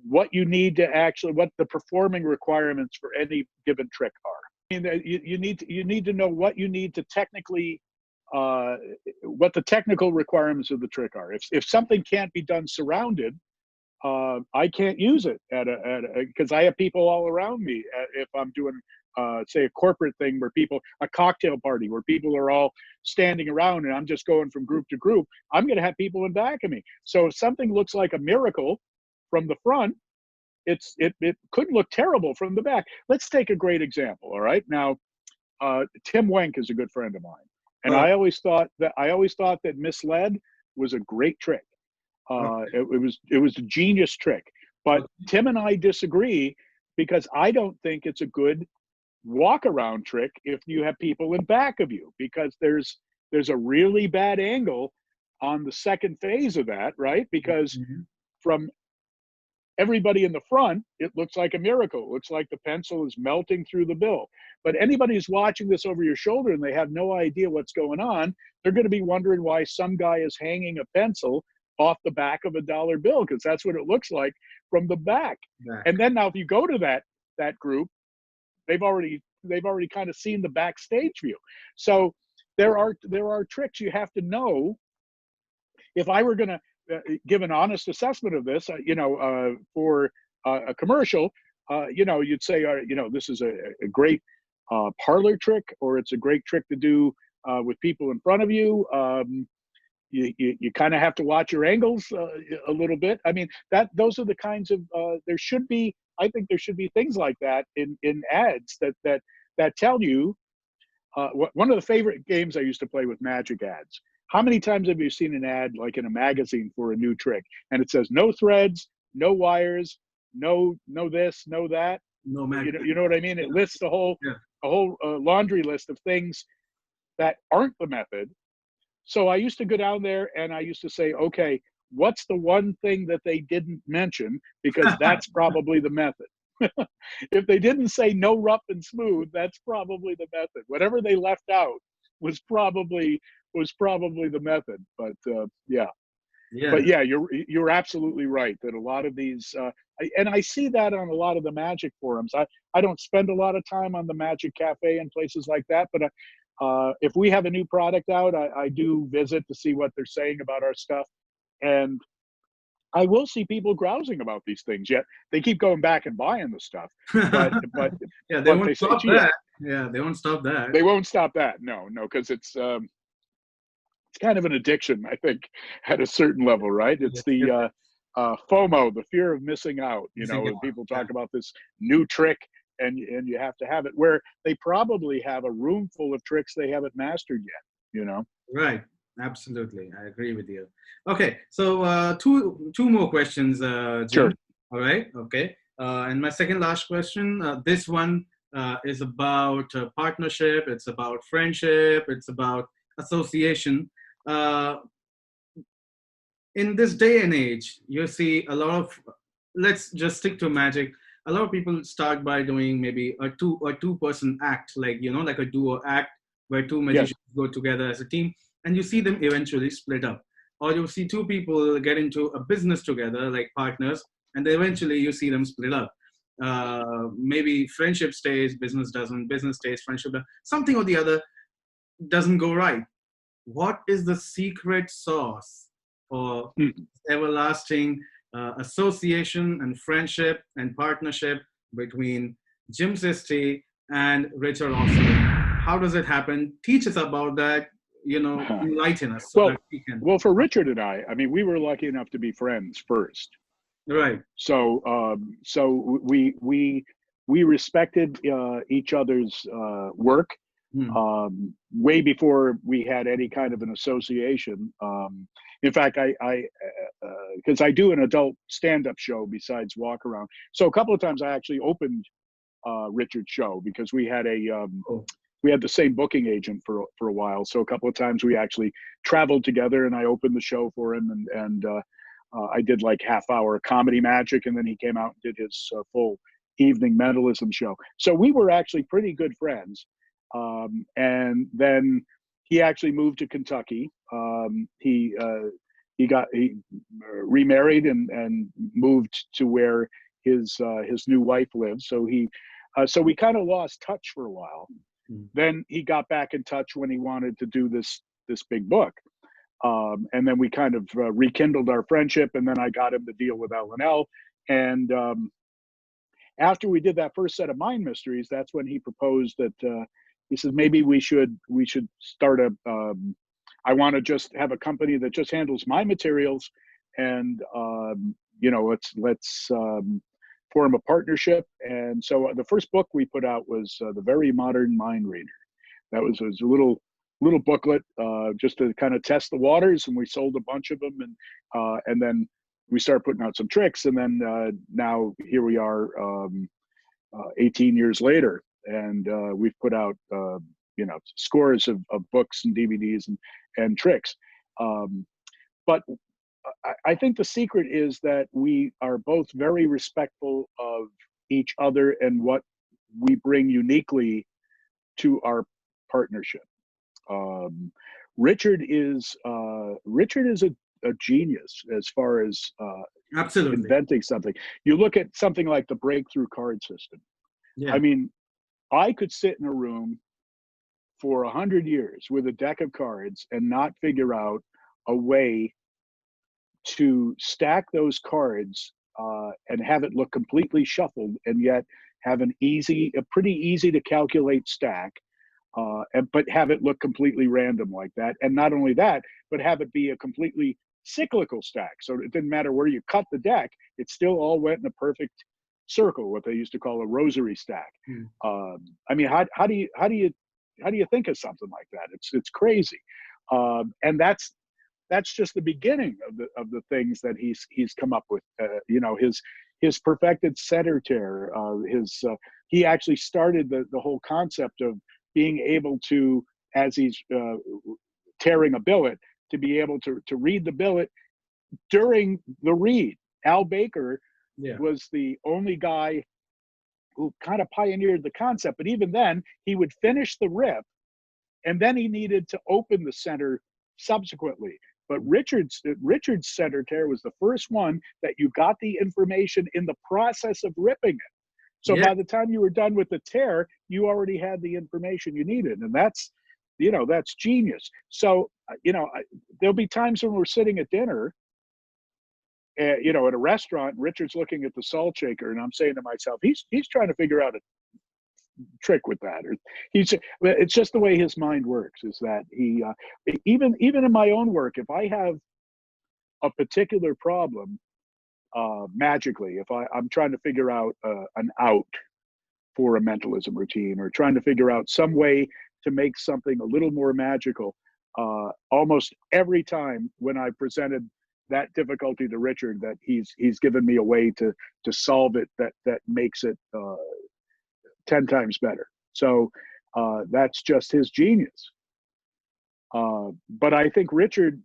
B: what you need to actually, what the performing requirements for any given trick are. I mean, you need to know what you need to technically, what the technical requirements of the trick are. If something can't be done surrounded, I can't use it because I have people all around me. If I'm doing, say, a corporate thing where a cocktail party where people are all standing around and I'm just going from group to group, I'm going to have people in back of me. So if something looks like a miracle from the front, it could look terrible from the back. Let's take a great example. All right, now Tim Wenk is a good friend of mine, and I always thought that Misled was a great trick. It was a genius trick, but Tim and I disagree, because I don't think it's a good walk around trick if you have people in back of you, because there's a really bad angle on the second phase of that, right? Because from everybody in the front, it looks like a miracle. It looks like the pencil is melting through the bill. But anybody who's watching this over your shoulder and they have no idea what's going on, they're going to be wondering why some guy is hanging a pencil off the back of a dollar bill, because that's what it looks like from the back. And then now if you go to that group, they've already kind of seen the backstage view. So there are tricks you have to know. If I were going to give an honest assessment of this, for a commercial, you'd say, this is a great parlor trick, or it's a great trick to do with people in front of you. You kind of have to watch your angles a little bit. I mean, those are the kinds of I think there should be things like that in ads that tell you. One of the favorite games I used to play with magic ads. How many times have you seen an ad like in a magazine for a new trick, and it says no threads, no wires, no this, no that?
A: No magic.
B: You know what I mean? It lists a whole laundry list of things that aren't the method. So I used to go down there and I used to say, okay, what's the one thing that they didn't mention? Because that's probably the method. If they didn't say no rough and smooth, that's probably the method. Whatever they left out was probably the method. But but yeah, you're absolutely right that a lot of these, and I see that on a lot of the magic forums. I don't spend a lot of time on the Magic Cafe and places like that, but if we have a new product out, I do visit to see what they're saying about our stuff, and I will see people grousing about these things. Yet they keep going back and buying the stuff. But
A: yeah, they won't stop that. Yeah, they won't stop that.
B: They won't stop that. No, because it's kind of an addiction, I think, at a certain level, right? It's the FOMO, the fear of missing out. When people talk about this new trick, and you have to have it, where they probably have a room full of tricks they haven't mastered yet.
A: Right. Absolutely, I agree with you. Okay, so two more questions, Jim.
B: Sure.
A: All right. Okay. And my second last question. This one is about partnership. It's about friendship. It's about association. In this day and age, you see a lot of. Let's just stick to magic. A lot of people start by doing maybe a two-person act, like a duo act where two magicians go together as a team. and you see them eventually split up. Or you see two people get into a business together, like partners, and then eventually you see them split up. Maybe friendship stays, business doesn't, business stays, friendship doesn't. Something or the other doesn't go right. What is the secret sauce for everlasting association and friendship and partnership between Jim Sisti and Richard Osler? How does it happen? Teach us about that. Enlighten us so
B: Well,
A: that we can.
B: well, for Richard and I mean, we were lucky enough to be friends first.
A: Right.
B: So, so we respected each other's work
A: Hmm.
B: way before we had any kind of an association. In fact, because I do an adult stand-up show besides walk around. So a couple of times I actually opened Richard's show because
A: Oh,
B: we had the same booking agent for a while. So a couple of times we actually traveled together, and I opened the show for him, and I did like half-hour comedy magic, and then he came out and did his full evening mentalism show. So we were actually pretty good friends. And then he actually moved to Kentucky. He remarried and moved to where his new wife lives. So we kind of lost touch for a while.
A: hmm.
B: Then he got back in touch when he wanted to do this big book. And then we kind of rekindled our friendship, and then I got him to deal with L&L. And after we did that first set of Mind Mysteries, that's when he proposed that he says maybe we should start I want to just have a company that just handles my materials, and let's form a partnership. And so the first book we put out was The Very Modern Mind Reader. That was a little booklet just to kind of test the waters, and we sold a bunch of them, and then we started putting out some tricks, and then now here we are 18 years later, and we've put out scores of books and DVDs and tricks. But I think the secret is that we are both very respectful of each other and what we bring uniquely to our partnership. Richard is a genius as far as
A: Absolutely.
B: inventing something. You look at something like the breakthrough card system.
A: Yeah.
B: I mean, I could sit in a room for 100 years with a deck of cards and not figure out a way to stack those cards and have it look completely shuffled, and yet have a pretty easy to calculate stack, but have it look completely random like that. And not only that, but have it be a completely cyclical stack. So it didn't matter where you cut the deck, it still all went in a perfect circle, what they used to call a rosary stack.
A: Hmm.
B: I mean, how do you think of something like that? It's crazy. And that's just the beginning of the things that he's come up with. His perfected center tear. He actually started the whole concept of being able to, as he's tearing a billet, to be able to read the billet during the read. Al Baker
A: Yeah.
B: was the only guy who kind of pioneered the concept, but even then he would finish the rip, and then he needed to open the center subsequently. But Richard's center tear was the first one that you got the information in the process of ripping it. So
A: Yeah.
B: by the time you were done with the tear, you already had the information you needed, and that's genius. So there'll be times when we're sitting at dinner, at a restaurant, and Richard's looking at the salt shaker, and I'm saying to myself, he's trying to figure out a trick with that, or it's just the way his mind works, is that he even in my own work, if I have a particular problem, magically, if I'm trying to figure out an out for a mentalism routine, or trying to figure out some way to make something a little more magical, almost every time when I presented that difficulty to Richard, that he's given me a way to solve it that makes it 10 times better. So that's just his genius. But I think Richard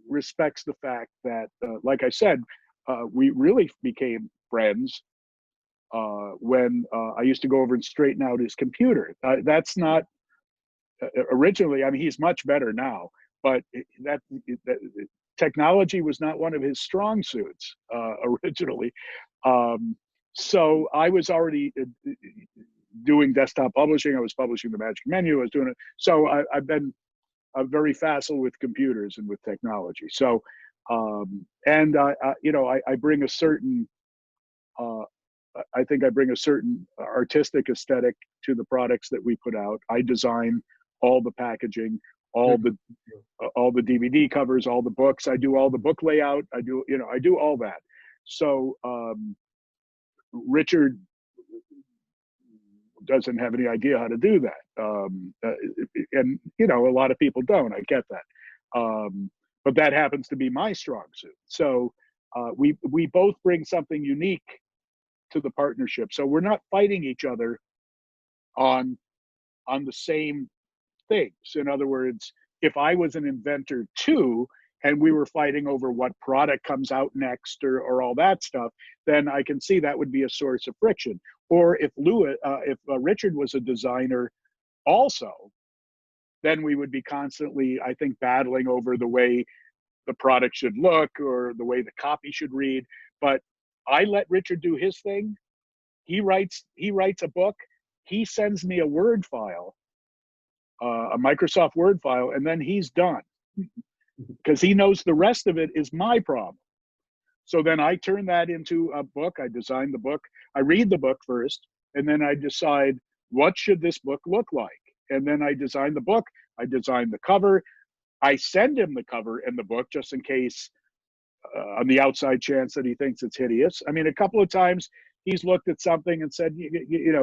B: respects the fact that, like I said, we really became friends when I used to go over and straighten out his computer. That's not originally, I mean, he's much better now, but that technology was not one of his strong suits originally. Um, so I was already doing desktop publishing. I was publishing the Magic Menu. I was doing it. So I've been very facile with computers and with technology. So, and I bring a certain, I think I bring a certain artistic aesthetic to the products that we put out. I design all the packaging, all the DVD covers, all the books. I do all the book layout. I do all that. So Richard doesn't have any idea how to do that, and a lot of people don't. I get that, but that happens to be my strong suit. So we both bring something unique to the partnership. So we're not fighting each other on the same things. In other words, if I was an inventor too, and we were fighting over what product comes out next or all that stuff, then I can see that would be a source of friction. Or if Richard was a designer also, then we would be constantly, I think, battling over the way the product should look or the way the copy should read. But I let Richard do his thing. He writes a book. He sends me a Word file, a Microsoft Word file, and then he's done, because he knows the rest of it is my problem. So then I turn that into a book. I design the book. I read the book first, and then I decide, what should this book look like? And then I design the book. I design the cover. I send him the cover and the book just in case, on the outside chance that he thinks it's hideous. I mean, a couple of times he's looked at something and said,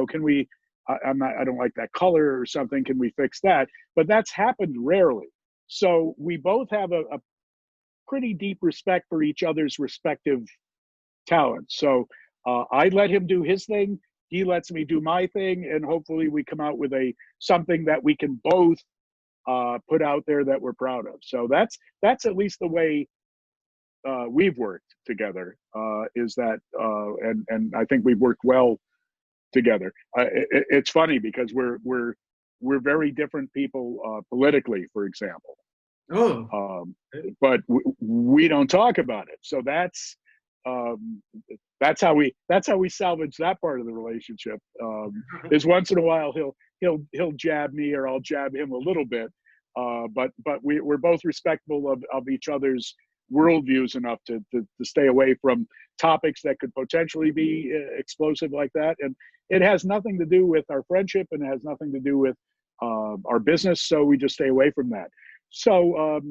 B: can we, I don't like that color or something. Can we fix that? But that's happened rarely. So we both have a pretty deep respect for each other's respective talents. So I let him do his thing. He lets me do my thing. And hopefully we come out with something that we can both put out there that we're proud of. So that's at least the way we've worked together, is that, and I think we've worked well together. It's funny because we're very different people politically, for example.
A: Oh,
B: But we don't talk about it. So that's how we salvage that part of the relationship. Is once in a while he'll jab me or I'll jab him a little bit. But we're both respectful of each other's worldviews enough to stay away from topics that could potentially be explosive like that. And it has nothing to do with our friendship, and it has nothing to do with our business. So we just stay away from that. So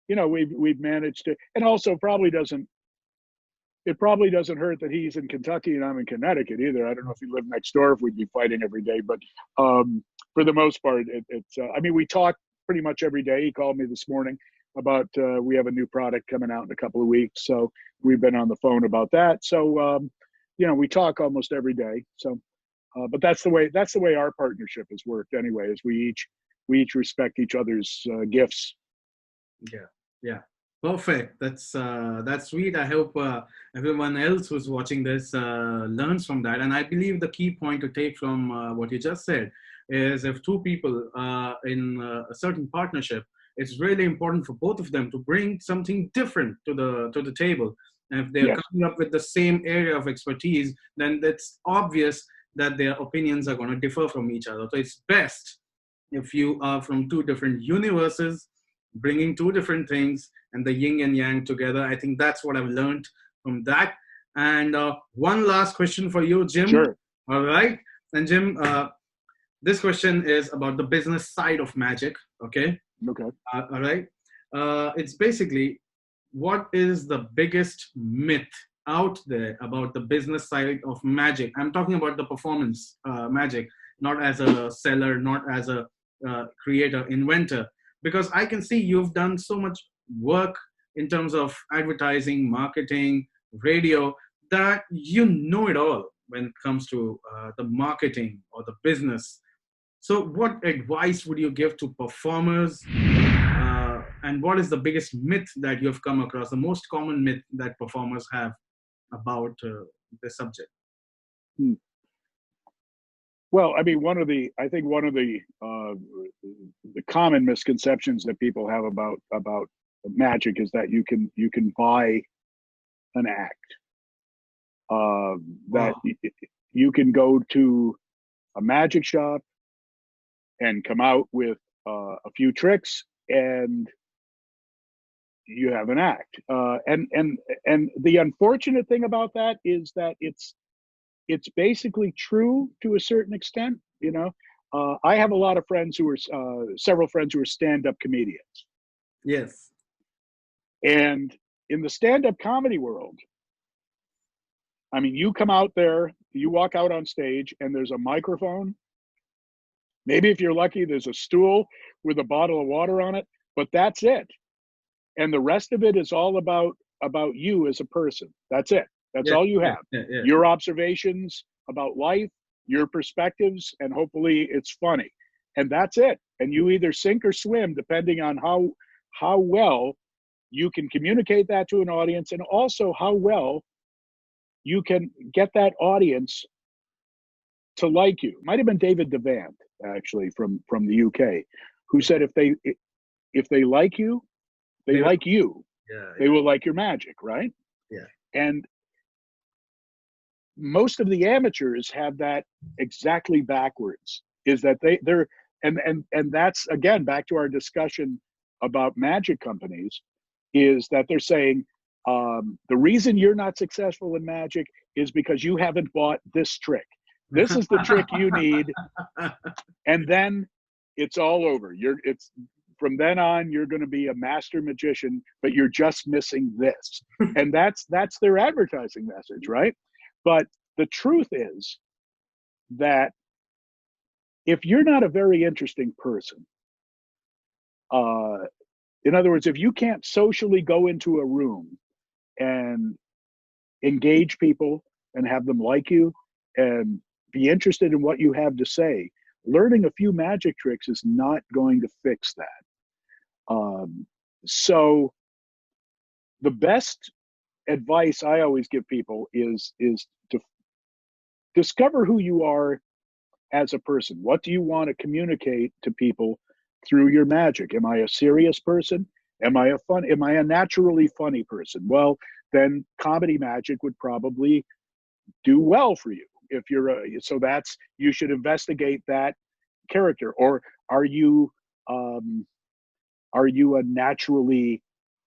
B: we've managed to, and also it probably doesn't hurt that he's in Kentucky and I'm in Connecticut either. I don't know if he lived next door, if we'd be fighting every day, but for the most part, it's I mean, we talk pretty much every day. He called me this morning about we have a new product coming out in a couple of weeks, so we've been on the phone about that. So we talk almost every day. So but that's the way our partnership has worked anyway, is we each respect each other's gifts.
A: Yeah. Perfect. That's sweet. I hope everyone else who's watching this learns from that. And I believe the key point to take from what you just said is, if two people in a certain partnership, it's really important for both of them to bring something different to the table. And if they're coming up with the same area of expertise, then it's obvious that their opinions are going to differ from each other. So it's best if you are from two different universes, bringing two different things and the yin and yang together. I think that's what I've learned from that. And one last question for you, Jim.
B: Sure.
A: All right. And Jim, this question is about the business side of magic. Okay.
B: Okay.
A: All right. It's basically, what is the biggest myth out there about the business side of magic? I'm talking about the performance magic, not as a seller, not as a creator, inventor, because I can see you've done so much work in terms of advertising, marketing, radio, that you know it all when it comes to the marketing or the business. So what advice would you give to performers? And what is the biggest myth that you've come across, the most common myth that performers have about the subject?
B: Well, I mean, I think one of the common misconceptions that people have about magic is that you can buy an act. That
A: Wow.
B: you can go to a magic shop and come out with a few tricks, and you have an act. And the unfortunate thing about that is that it's basically true to a certain extent. I have a lot of friends who are several friends who are stand-up comedians,
A: Yes.
B: and in the stand-up comedy world, I mean, you come out there, you walk out on stage, and there's a microphone. Maybe if you're lucky, there's a stool with a bottle of water on it, but that's it. And the rest of it is all about you as a person. That's it. That's
A: Yeah.
B: all you
A: Yeah.
B: have.
A: Yeah. Yeah.
B: Your observations about life, your perspectives, and hopefully it's funny. And that's it. And you either sink or swim depending on how well you can communicate that to an audience, and also how well you can get that audience to like you. Might have been David Devant, actually, from the UK, who said if they like you, they
A: They will-
B: like you.
A: Yeah.
B: They
A: Yeah.
B: will like your magic, right?
A: Yeah.
B: And most of the amateurs have that exactly backwards. Is that they're and that's again back to our discussion about magic companies, is that they're saying the reason you're not successful in magic is because you haven't bought this trick. This is the trick you need, and then it's all over. It's from then on you're going to be a master magician, but you're just missing this. And that's their advertising message, right? But the truth is that if you're not a very interesting person, uh, in other words, if you can't socially go into a room and engage people and have them like you and be interested in what you have to say, learning a few magic tricks is not going to fix that. So the best advice I always give people is to discover who you are as a person. What do you want to communicate to people through your magic? Am I a serious person? Am I a naturally funny person? Well, then comedy magic would probably do well for you. If you're so that's you should investigate that character. Or are you um, are you a naturally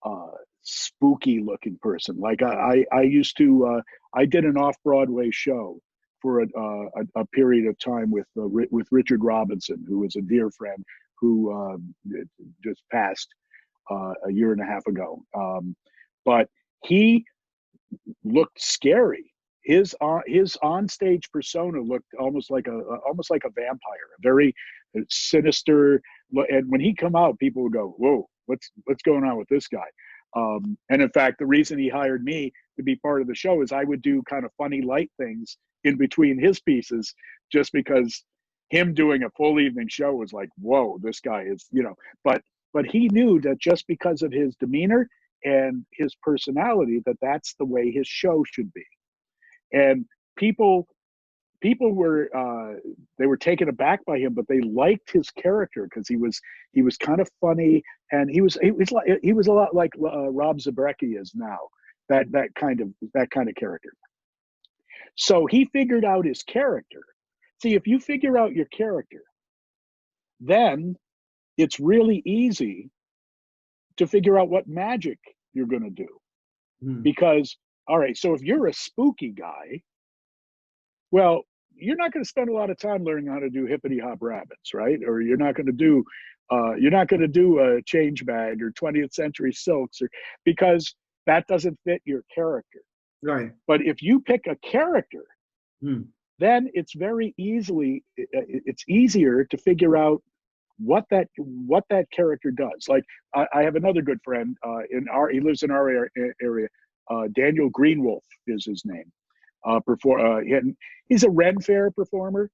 B: uh, spooky looking person? Like I used to I did an off Broadway show for a period of time with Richard Robinson, who was a dear friend who just passed a year and a half ago. But he looked scary. His onstage persona looked almost like a vampire, a very sinister. And when he come out, people would go, "Whoa, what's going on with this guy?" And in fact, the reason he hired me to be part of the show is I would do kind of funny light things in between his pieces, just because him doing a full evening show was like, "Whoa, this guy is." But he knew that just because of his demeanor and his personality, that's the way his show should be. And people were they were taken aback by him, but they liked his character because he was kind of funny, and he was a lot like Rob Zabrecki is now, that kind of character. So he figured out his character. See, if you figure out your character, then it's really easy to figure out what magic you're going to do.
A: Hmm.
B: Because, all right, so if you're a spooky guy, well, you're not going to spend a lot of time learning how to do hippity hop rabbits, right? Or you're not going to do a change bag or 20th century silks, or because that doesn't fit your character.
A: Right.
B: But if you pick a character,
A: Hmm.
B: then it's easier to figure out what that character does. Like I have another good friend he lives in our area. Daniel Greenwolf is his name. He's a Ren Fair performer,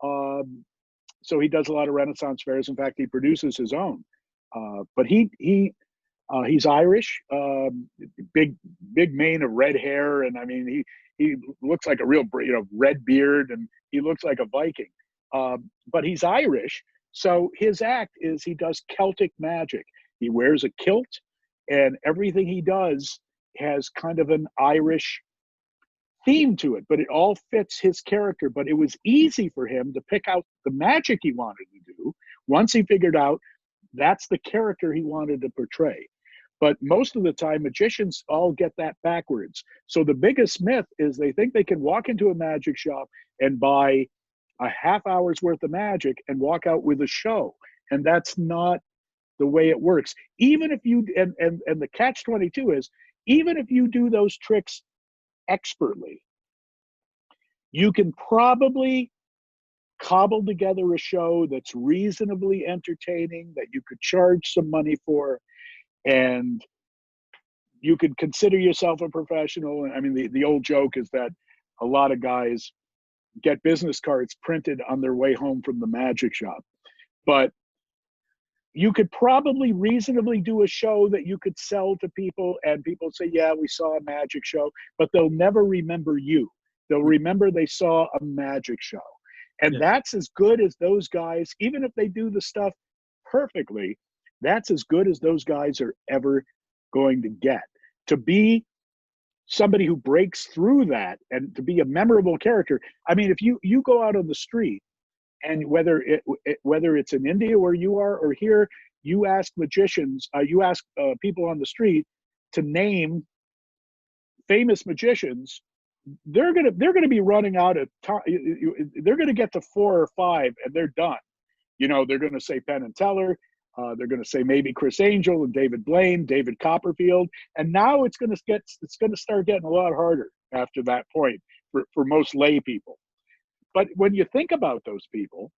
B: so he does a lot of Renaissance fairs. In fact, he produces his own. But he's Irish, big mane of red hair, and I mean he looks like a real red beard, and he looks like a Viking. but he's Irish. So his act is he does Celtic magic. He wears a kilt, and everything he does has kind of an Irish theme to it, but it all fits his character. But it was easy for him to pick out the magic he wanted to do once he figured out that's the character he wanted to portray. But most of the time, magicians all get that backwards. So the biggest myth is they think they can walk into a magic shop and buy a half hour's worth of magic and walk out with a show. And that's not the way it works. Even if you, and the catch 22 is, even if you do those tricks expertly, you can probably cobble together a show that's reasonably entertaining, that you could charge some money for, and you could consider yourself a professional. I mean, the old joke is that a lot of guys get business cards printed on their way home from the magic shop. But you could probably reasonably do a show that you could sell to people, and people say, yeah, we saw a magic show, but they'll never remember you. They'll remember they saw a magic show. And that's as good as those guys, even if they do the stuff perfectly, that's as good as those guys are ever going to get. To be somebody who breaks through that and to be a memorable character. I mean, if you go out on the street, and whether it's in India where you are or here, you ask magicians, you ask people on the street to name famous magicians, they're gonna be running out of time. They're gonna get to 4 or 5 and they're done. You know, they're gonna say Penn and Teller. They're gonna say maybe Chris Angel and David Blaine, David Copperfield, and now it's gonna start getting a lot harder after that point for most lay people. But when you think about those people,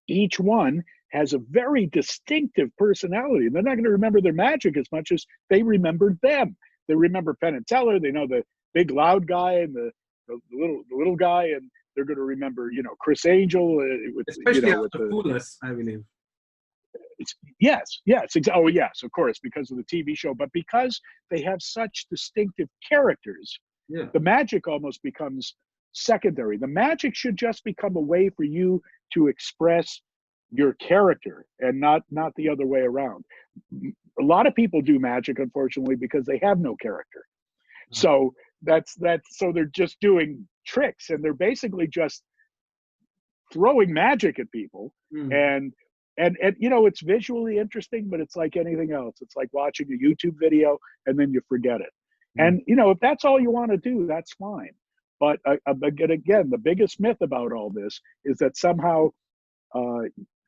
B: each one has a very distinctive personality. They're not going to remember their magic as much as they remembered them. They remember Penn and Teller. They know the big loud guy and the little guy, and they're going to remember, you know, Chris Angel.
A: Especially after Clueless, I believe.
B: Yes. Oh, yes, of course, because of the TV show. But because they have such distinctive characters, the magic almost becomes secondary. The magic should just become a way for you to express your character and not the other way around. A lot of people do magic, unfortunately, because they have no character. So so they're just doing tricks, and they're basically just throwing magic at people. And you know, it's visually interesting, but it's like anything else. It's like watching a YouTube video and then you forget it. And you know, if that's all you want to do, that's fine. But again, the biggest myth about all this is that somehow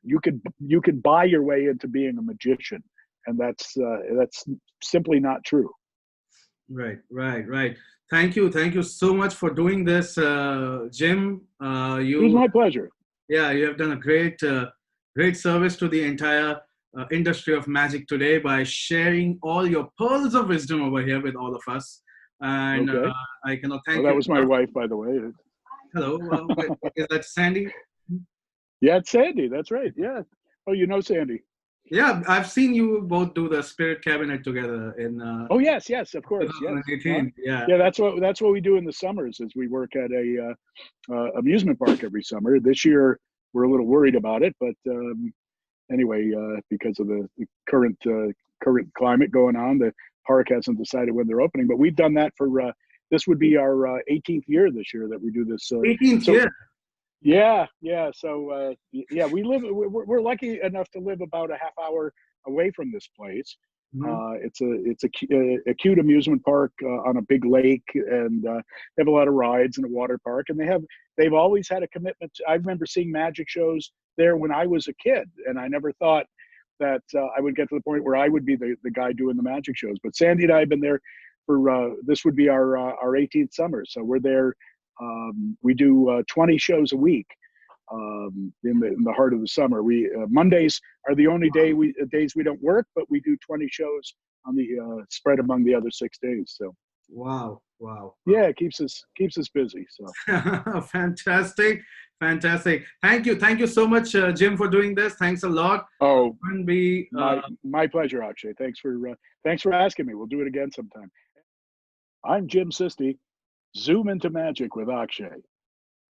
B: you could buy your way into being a magician, and that's simply not true.
A: Right. Thank you so much for doing this, Jim.
B: It was my pleasure.
A: Yeah, you have done a great service to the entire industry of magic today by sharing all your pearls of wisdom over here with all of us. And
B: okay.
A: I cannot thank you.
B: That was my wife, by the way.
A: Hello, is that Sandy?
B: Yeah, it's Sandy. That's right. Yeah. Oh, you know Sandy.
A: Yeah, I've seen you both do the Spirit Cabinet together in.
B: Oh yes, of course.
A: 2018.
B: Yes. Yeah, that's what we do in the summers. Is we work at a amusement park every summer. This year we're a little worried about it, but anyway, because of the current climate going on, the park hasn't decided when they're opening. But we've done that for this would be our 18th year this year that we do this.
A: 18th year.
B: Yeah. So we're lucky enough to live about a half hour away from this place. It's a cute amusement park on a big lake, and they have a lot of rides and a water park, and they've always had a commitment. I remember seeing magic shows there when I was a kid, and I never thought that I would get to the point where I would be the guy doing the magic shows. But Sandy and I have been there for this would be our 18th summer, so we're there. We do 20 shows a week in the heart of the summer. We Mondays are the only days we don't work, but we do 20 shows on the spread among the other 6 days. So
A: wow.
B: Yeah, it keeps us busy. So
A: fantastic. Thank you so much, Jim, for doing this. Thanks a lot.
B: Oh, my pleasure, Akshay. Thanks for asking me. We'll do it again sometime. I'm Jim SISTI. Zoom into magic with Akshay.